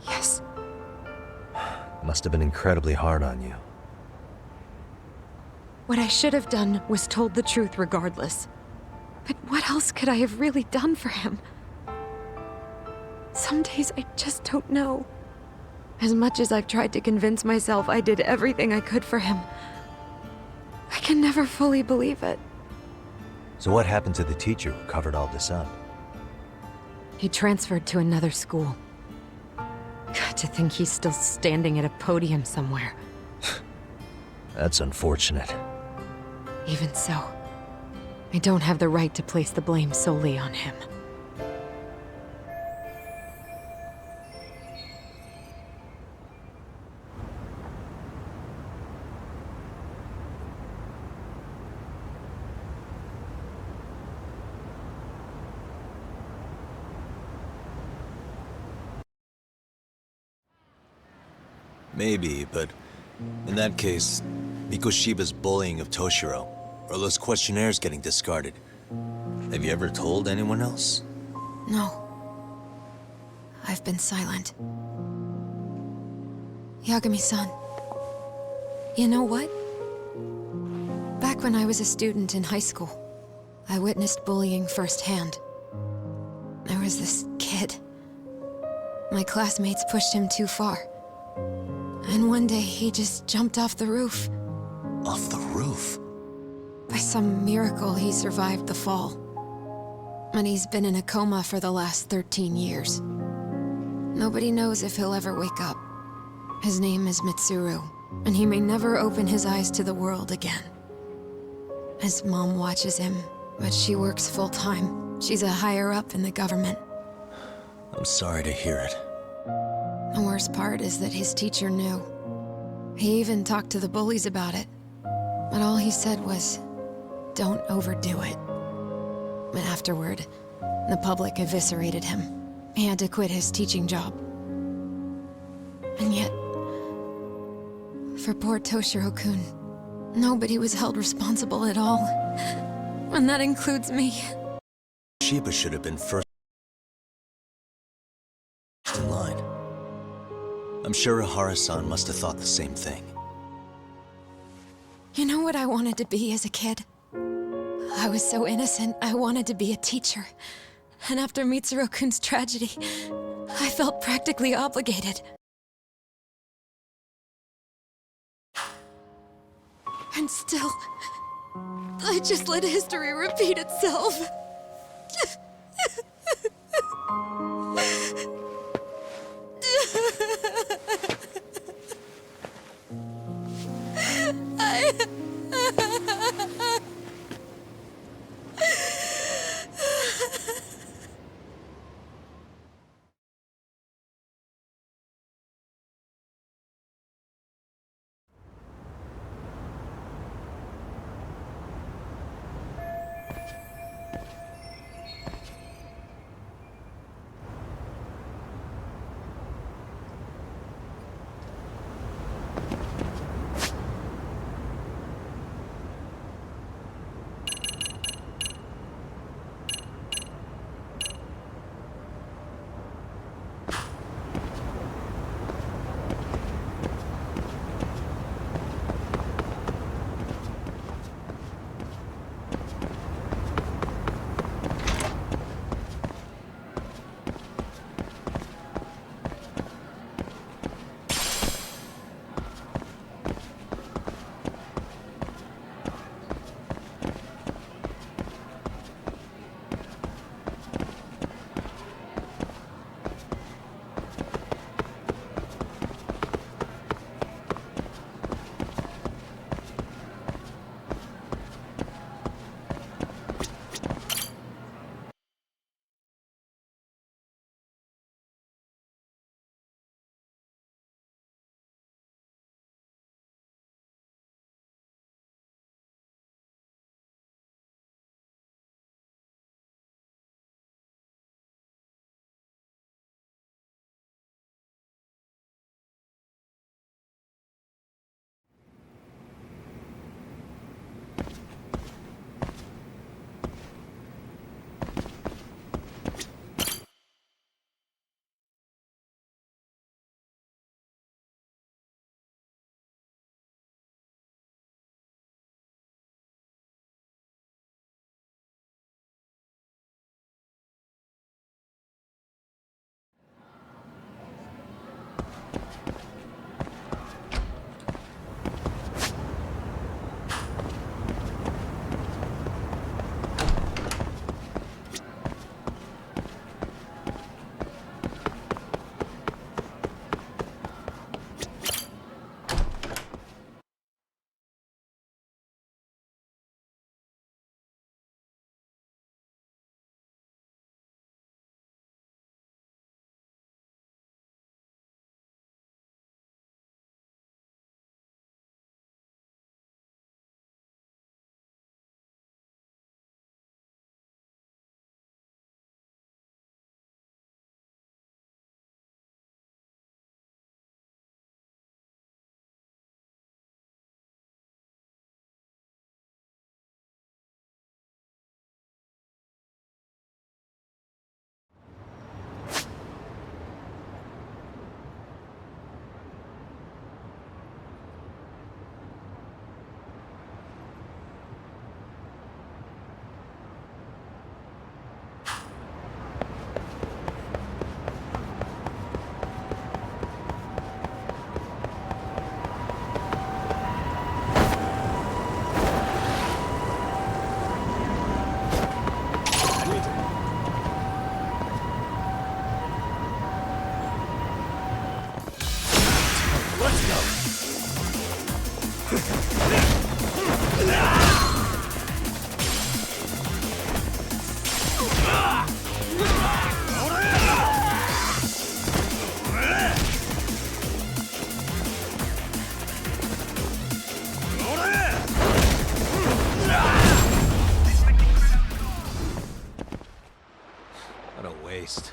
Yes. Must have been incredibly hard on you. What I should have done was told the truth regardless. But what else could I have really done for him? Some days I just don't know. As much as I've tried to convince myself I did everything I could for him, I can never fully believe it. So what happened to the teacher who covered all this up? He transferred to another school. God, to think he's still standing at a podium somewhere. That's unfortunate. Even so, I don't have the right to place the blame solely on him. Maybe, but in that case, Mikoshiba's bullying of Toshiro, or those questionnaires getting discarded. Have you ever told anyone else? No. I've been silent. Yagami-san. You know what? Back when I was a student in high school, I witnessed bullying firsthand. There was this kid. My classmates pushed him too far. And one day he just jumped off the roof. Off the roof? By some miracle, he survived the fall. And he's been in a coma for the last 13 years. Nobody knows if he'll ever wake up. His name is Mitsuru, and he may never open his eyes to the world again. His mom watches him, but she works full-time. She's a higher-up in the government. I'm sorry to hear it. The worst part is that his teacher knew. He even talked to the bullies about it. But all he said was, don't overdo it. But afterward, the public eviscerated him. He had to quit his teaching job. And yet, for poor Toshiro-kun, nobody was held responsible at all. And that includes me. Shiba should have been first in line. I'm sure Ehara-san must have thought the same thing. You know what I wanted to be as a kid? I was so innocent, I wanted to be a teacher. And after Mitsuru-kun's tragedy, I felt practically obligated. And still, I just let history repeat itself. waste.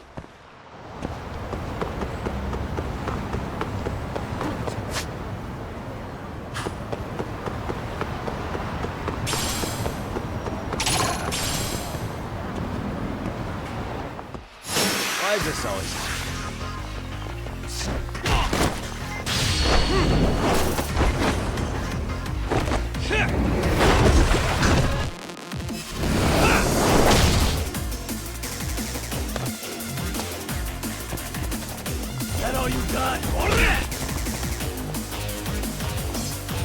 Why is this always... That all you got?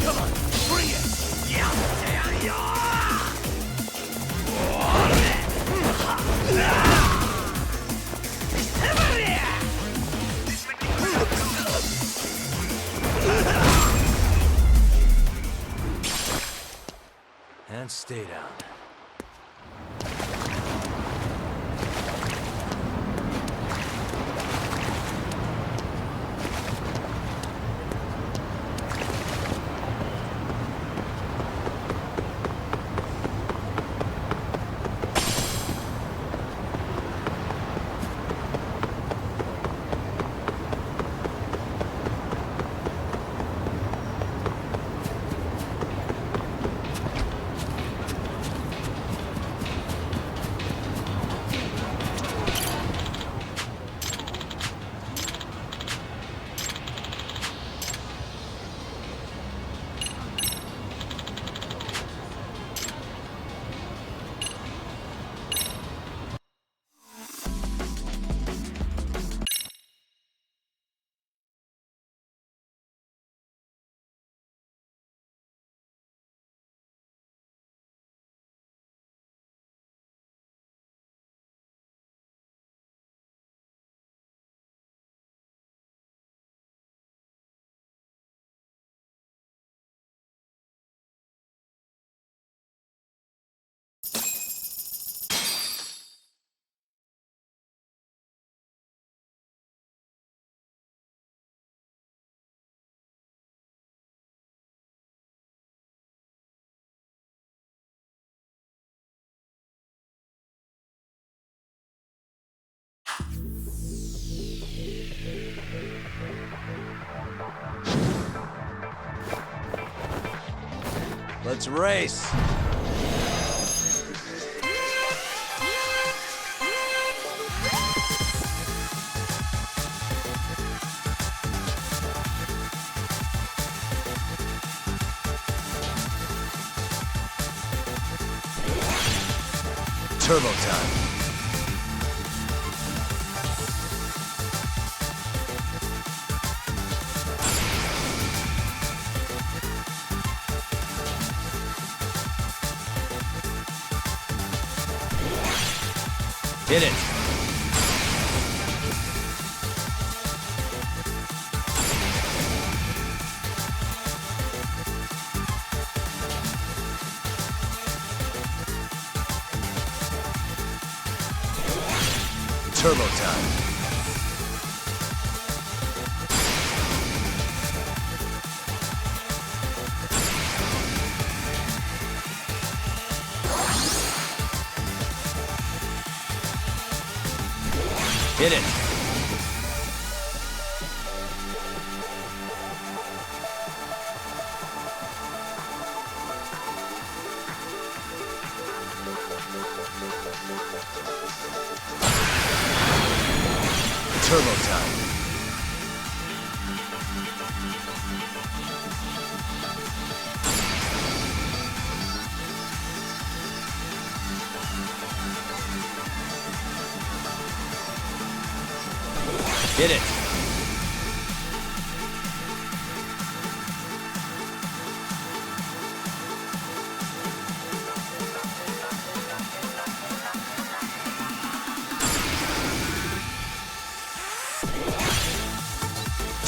Come on, bring it! And stay down. Let's race! Turbo time. Hit it. Turbo time. Hit it. Turbo time. Hit it.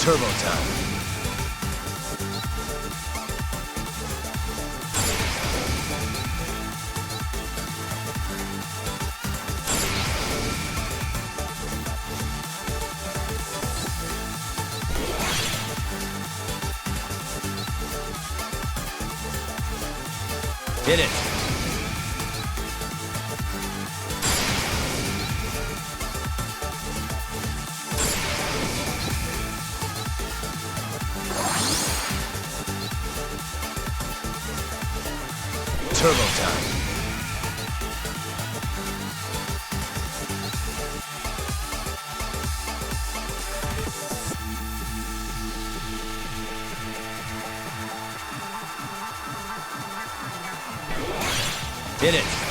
Turbo time. Hit it. turbo time. Hit it!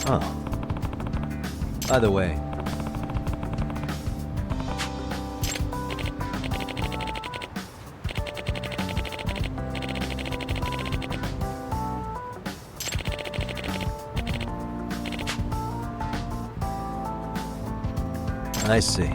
Oh. By the way, I see.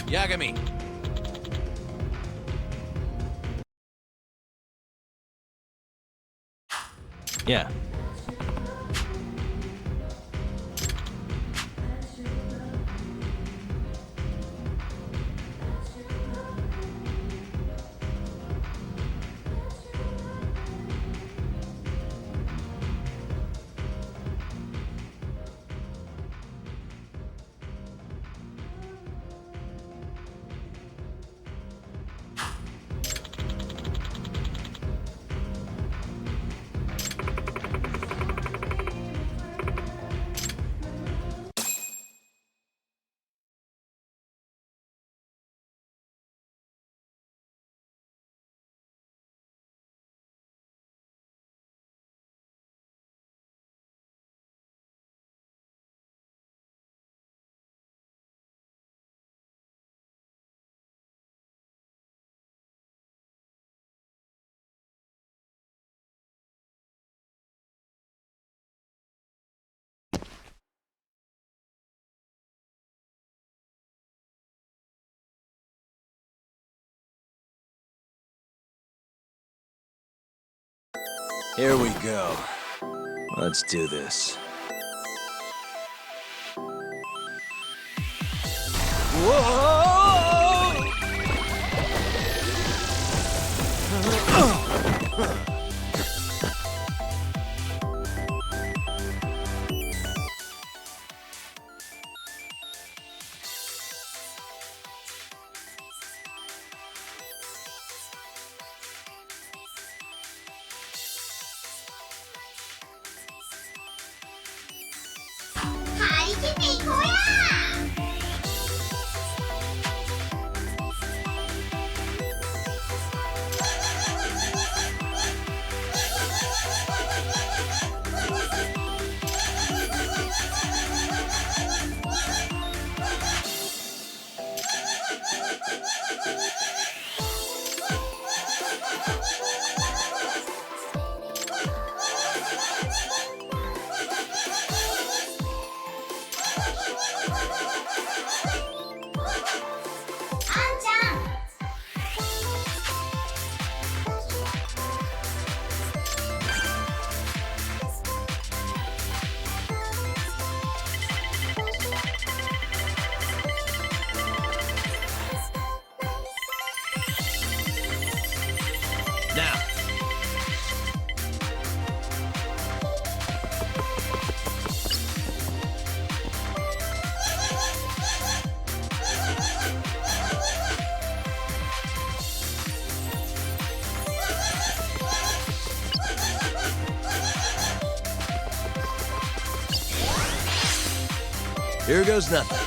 Yagami! Yeah. Here we go. Let's do this. Now. Here goes nothing.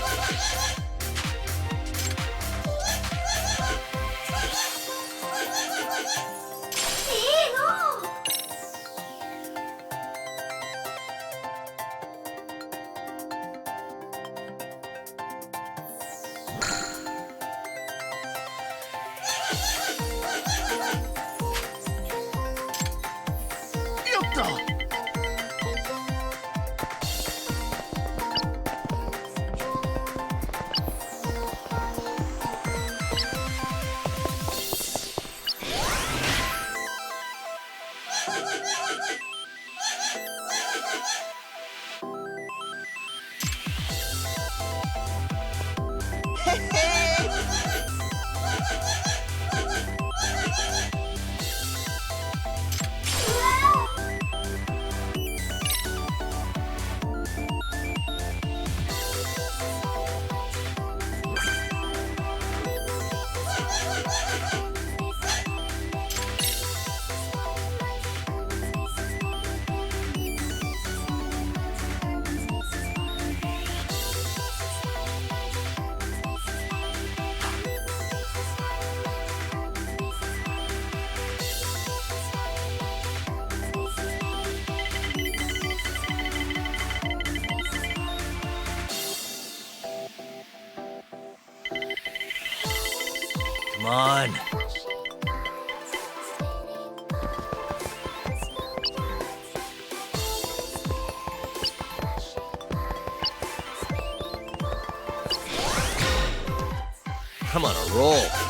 Come on. I'm on a roll.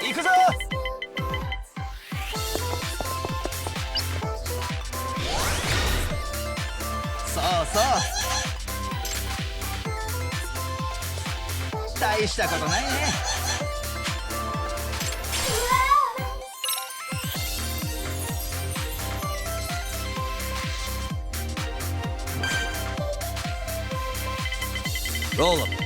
行くぞ。そうそう。大したことないね。Roll them.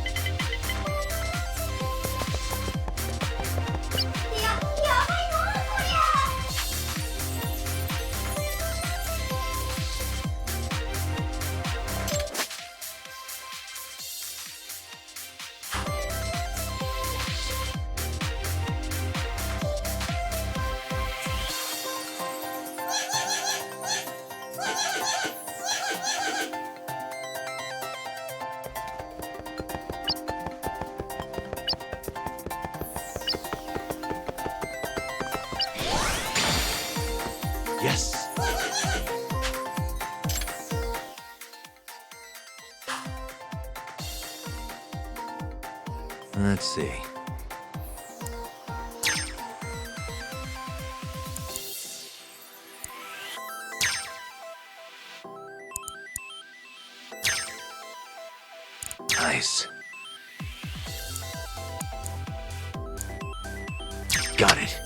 Yes. Let's see. Nice. Got it.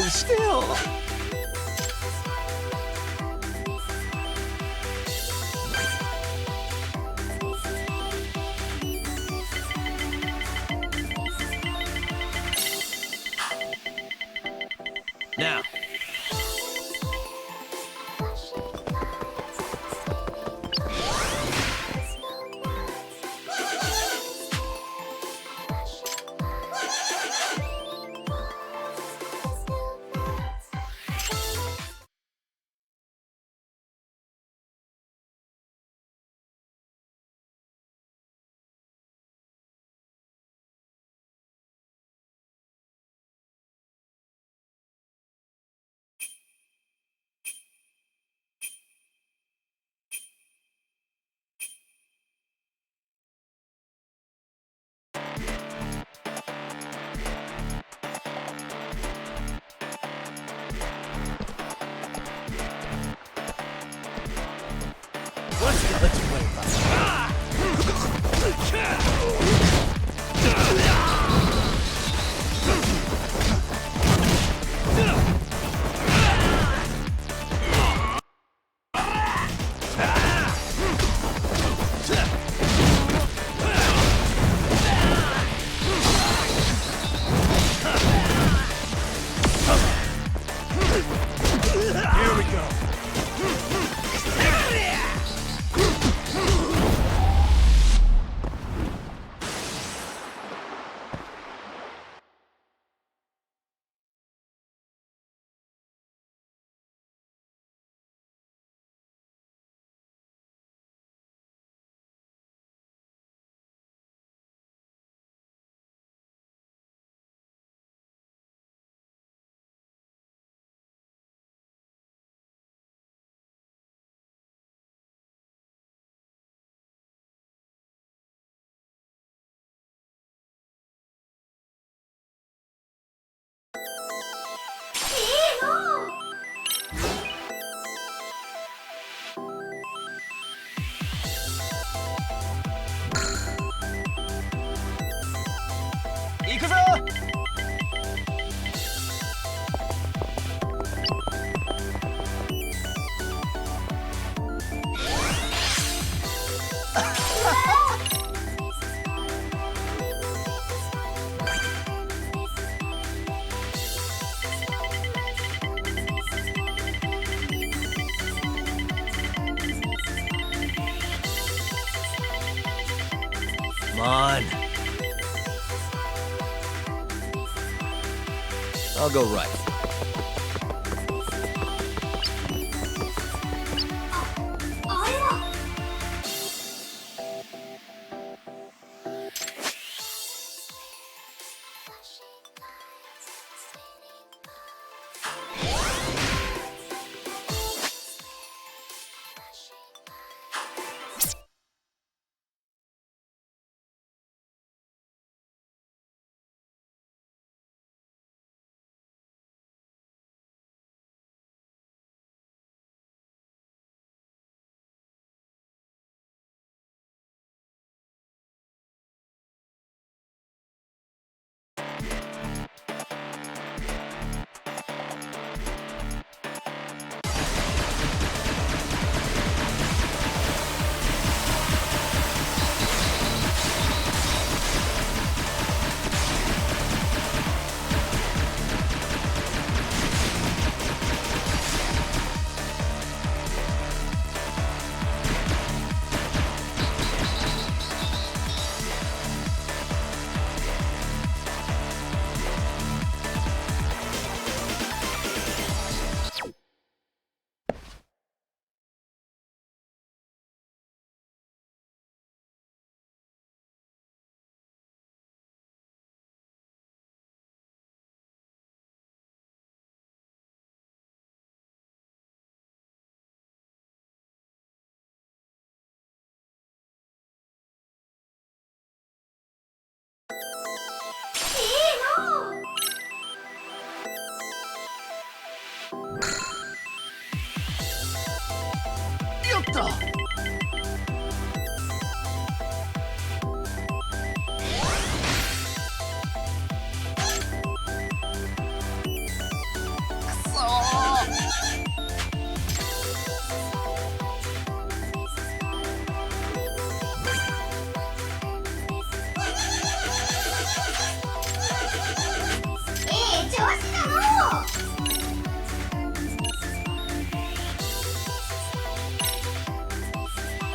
Still. Now. Let's play fast. Here we go. Come on. I'll go right.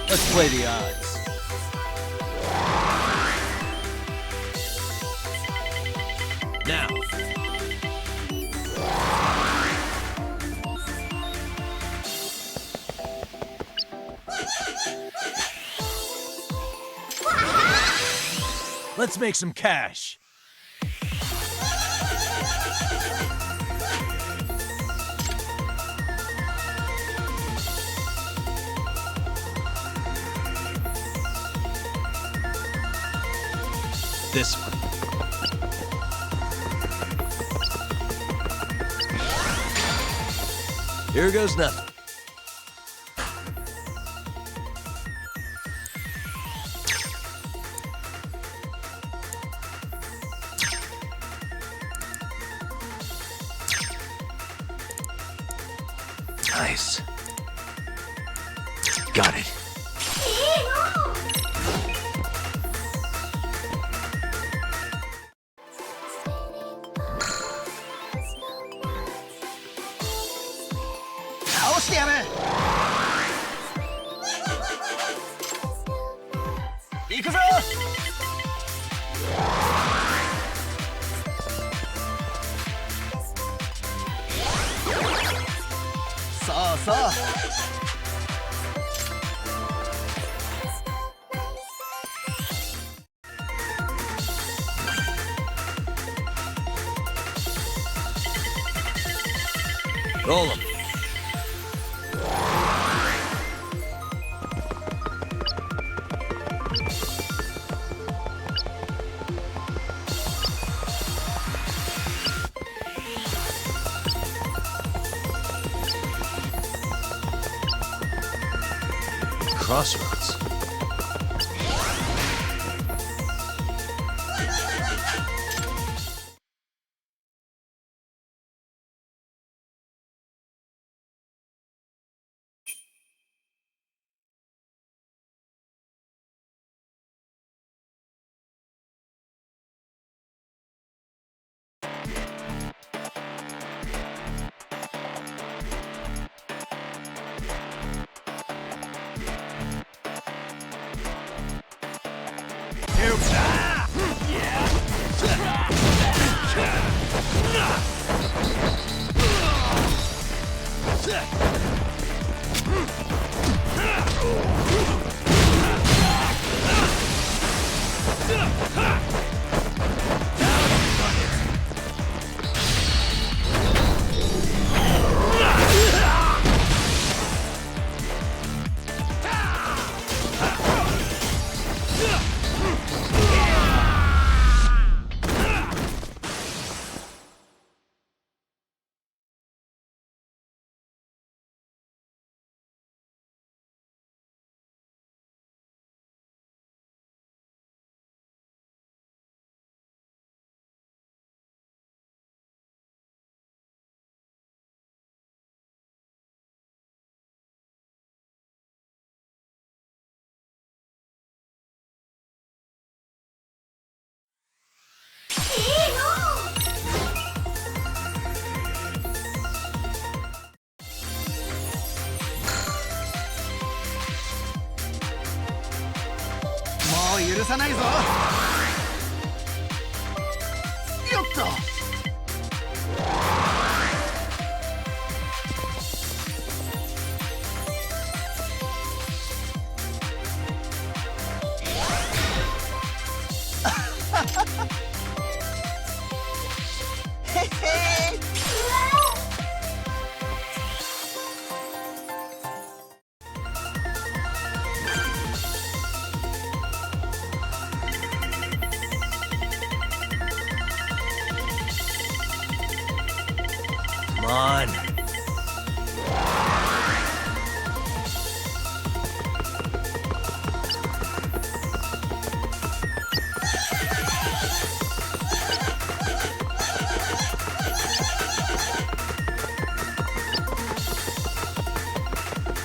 Let's play the odds. Now. Let's make some cash. This one. Here goes nothing. Nice. Got it. Dicover! Roll 'em. Crossroads. Come on.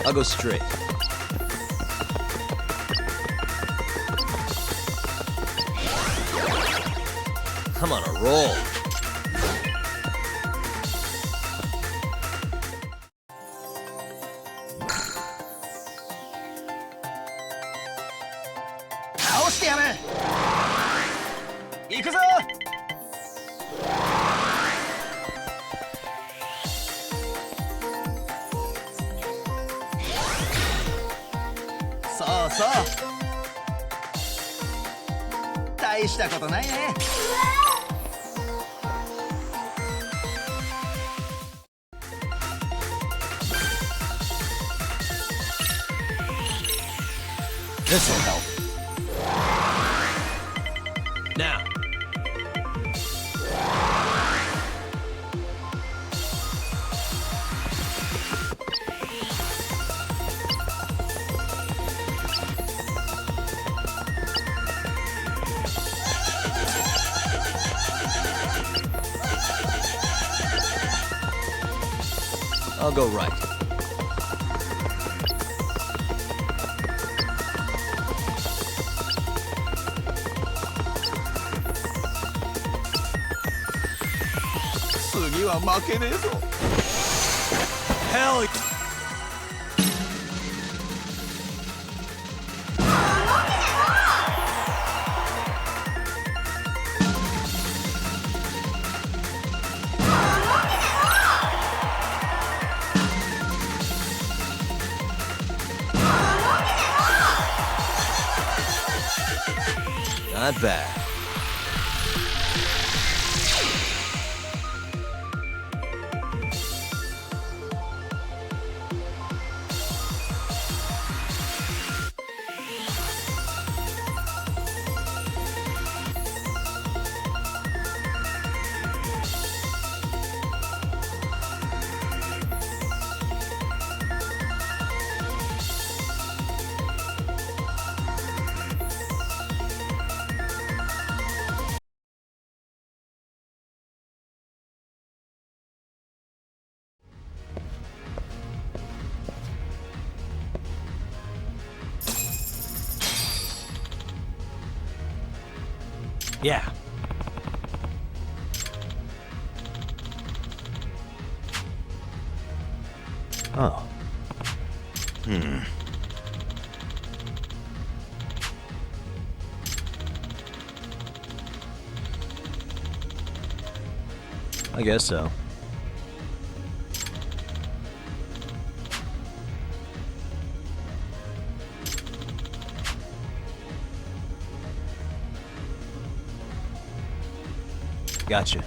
I'll go straight. I'm on a roll. してやる。行くぞ。そうそう。大したことないね。This'll help. Now. I'll go right. Hell. Not bad. Yeah. Oh. I guess so. Gotcha.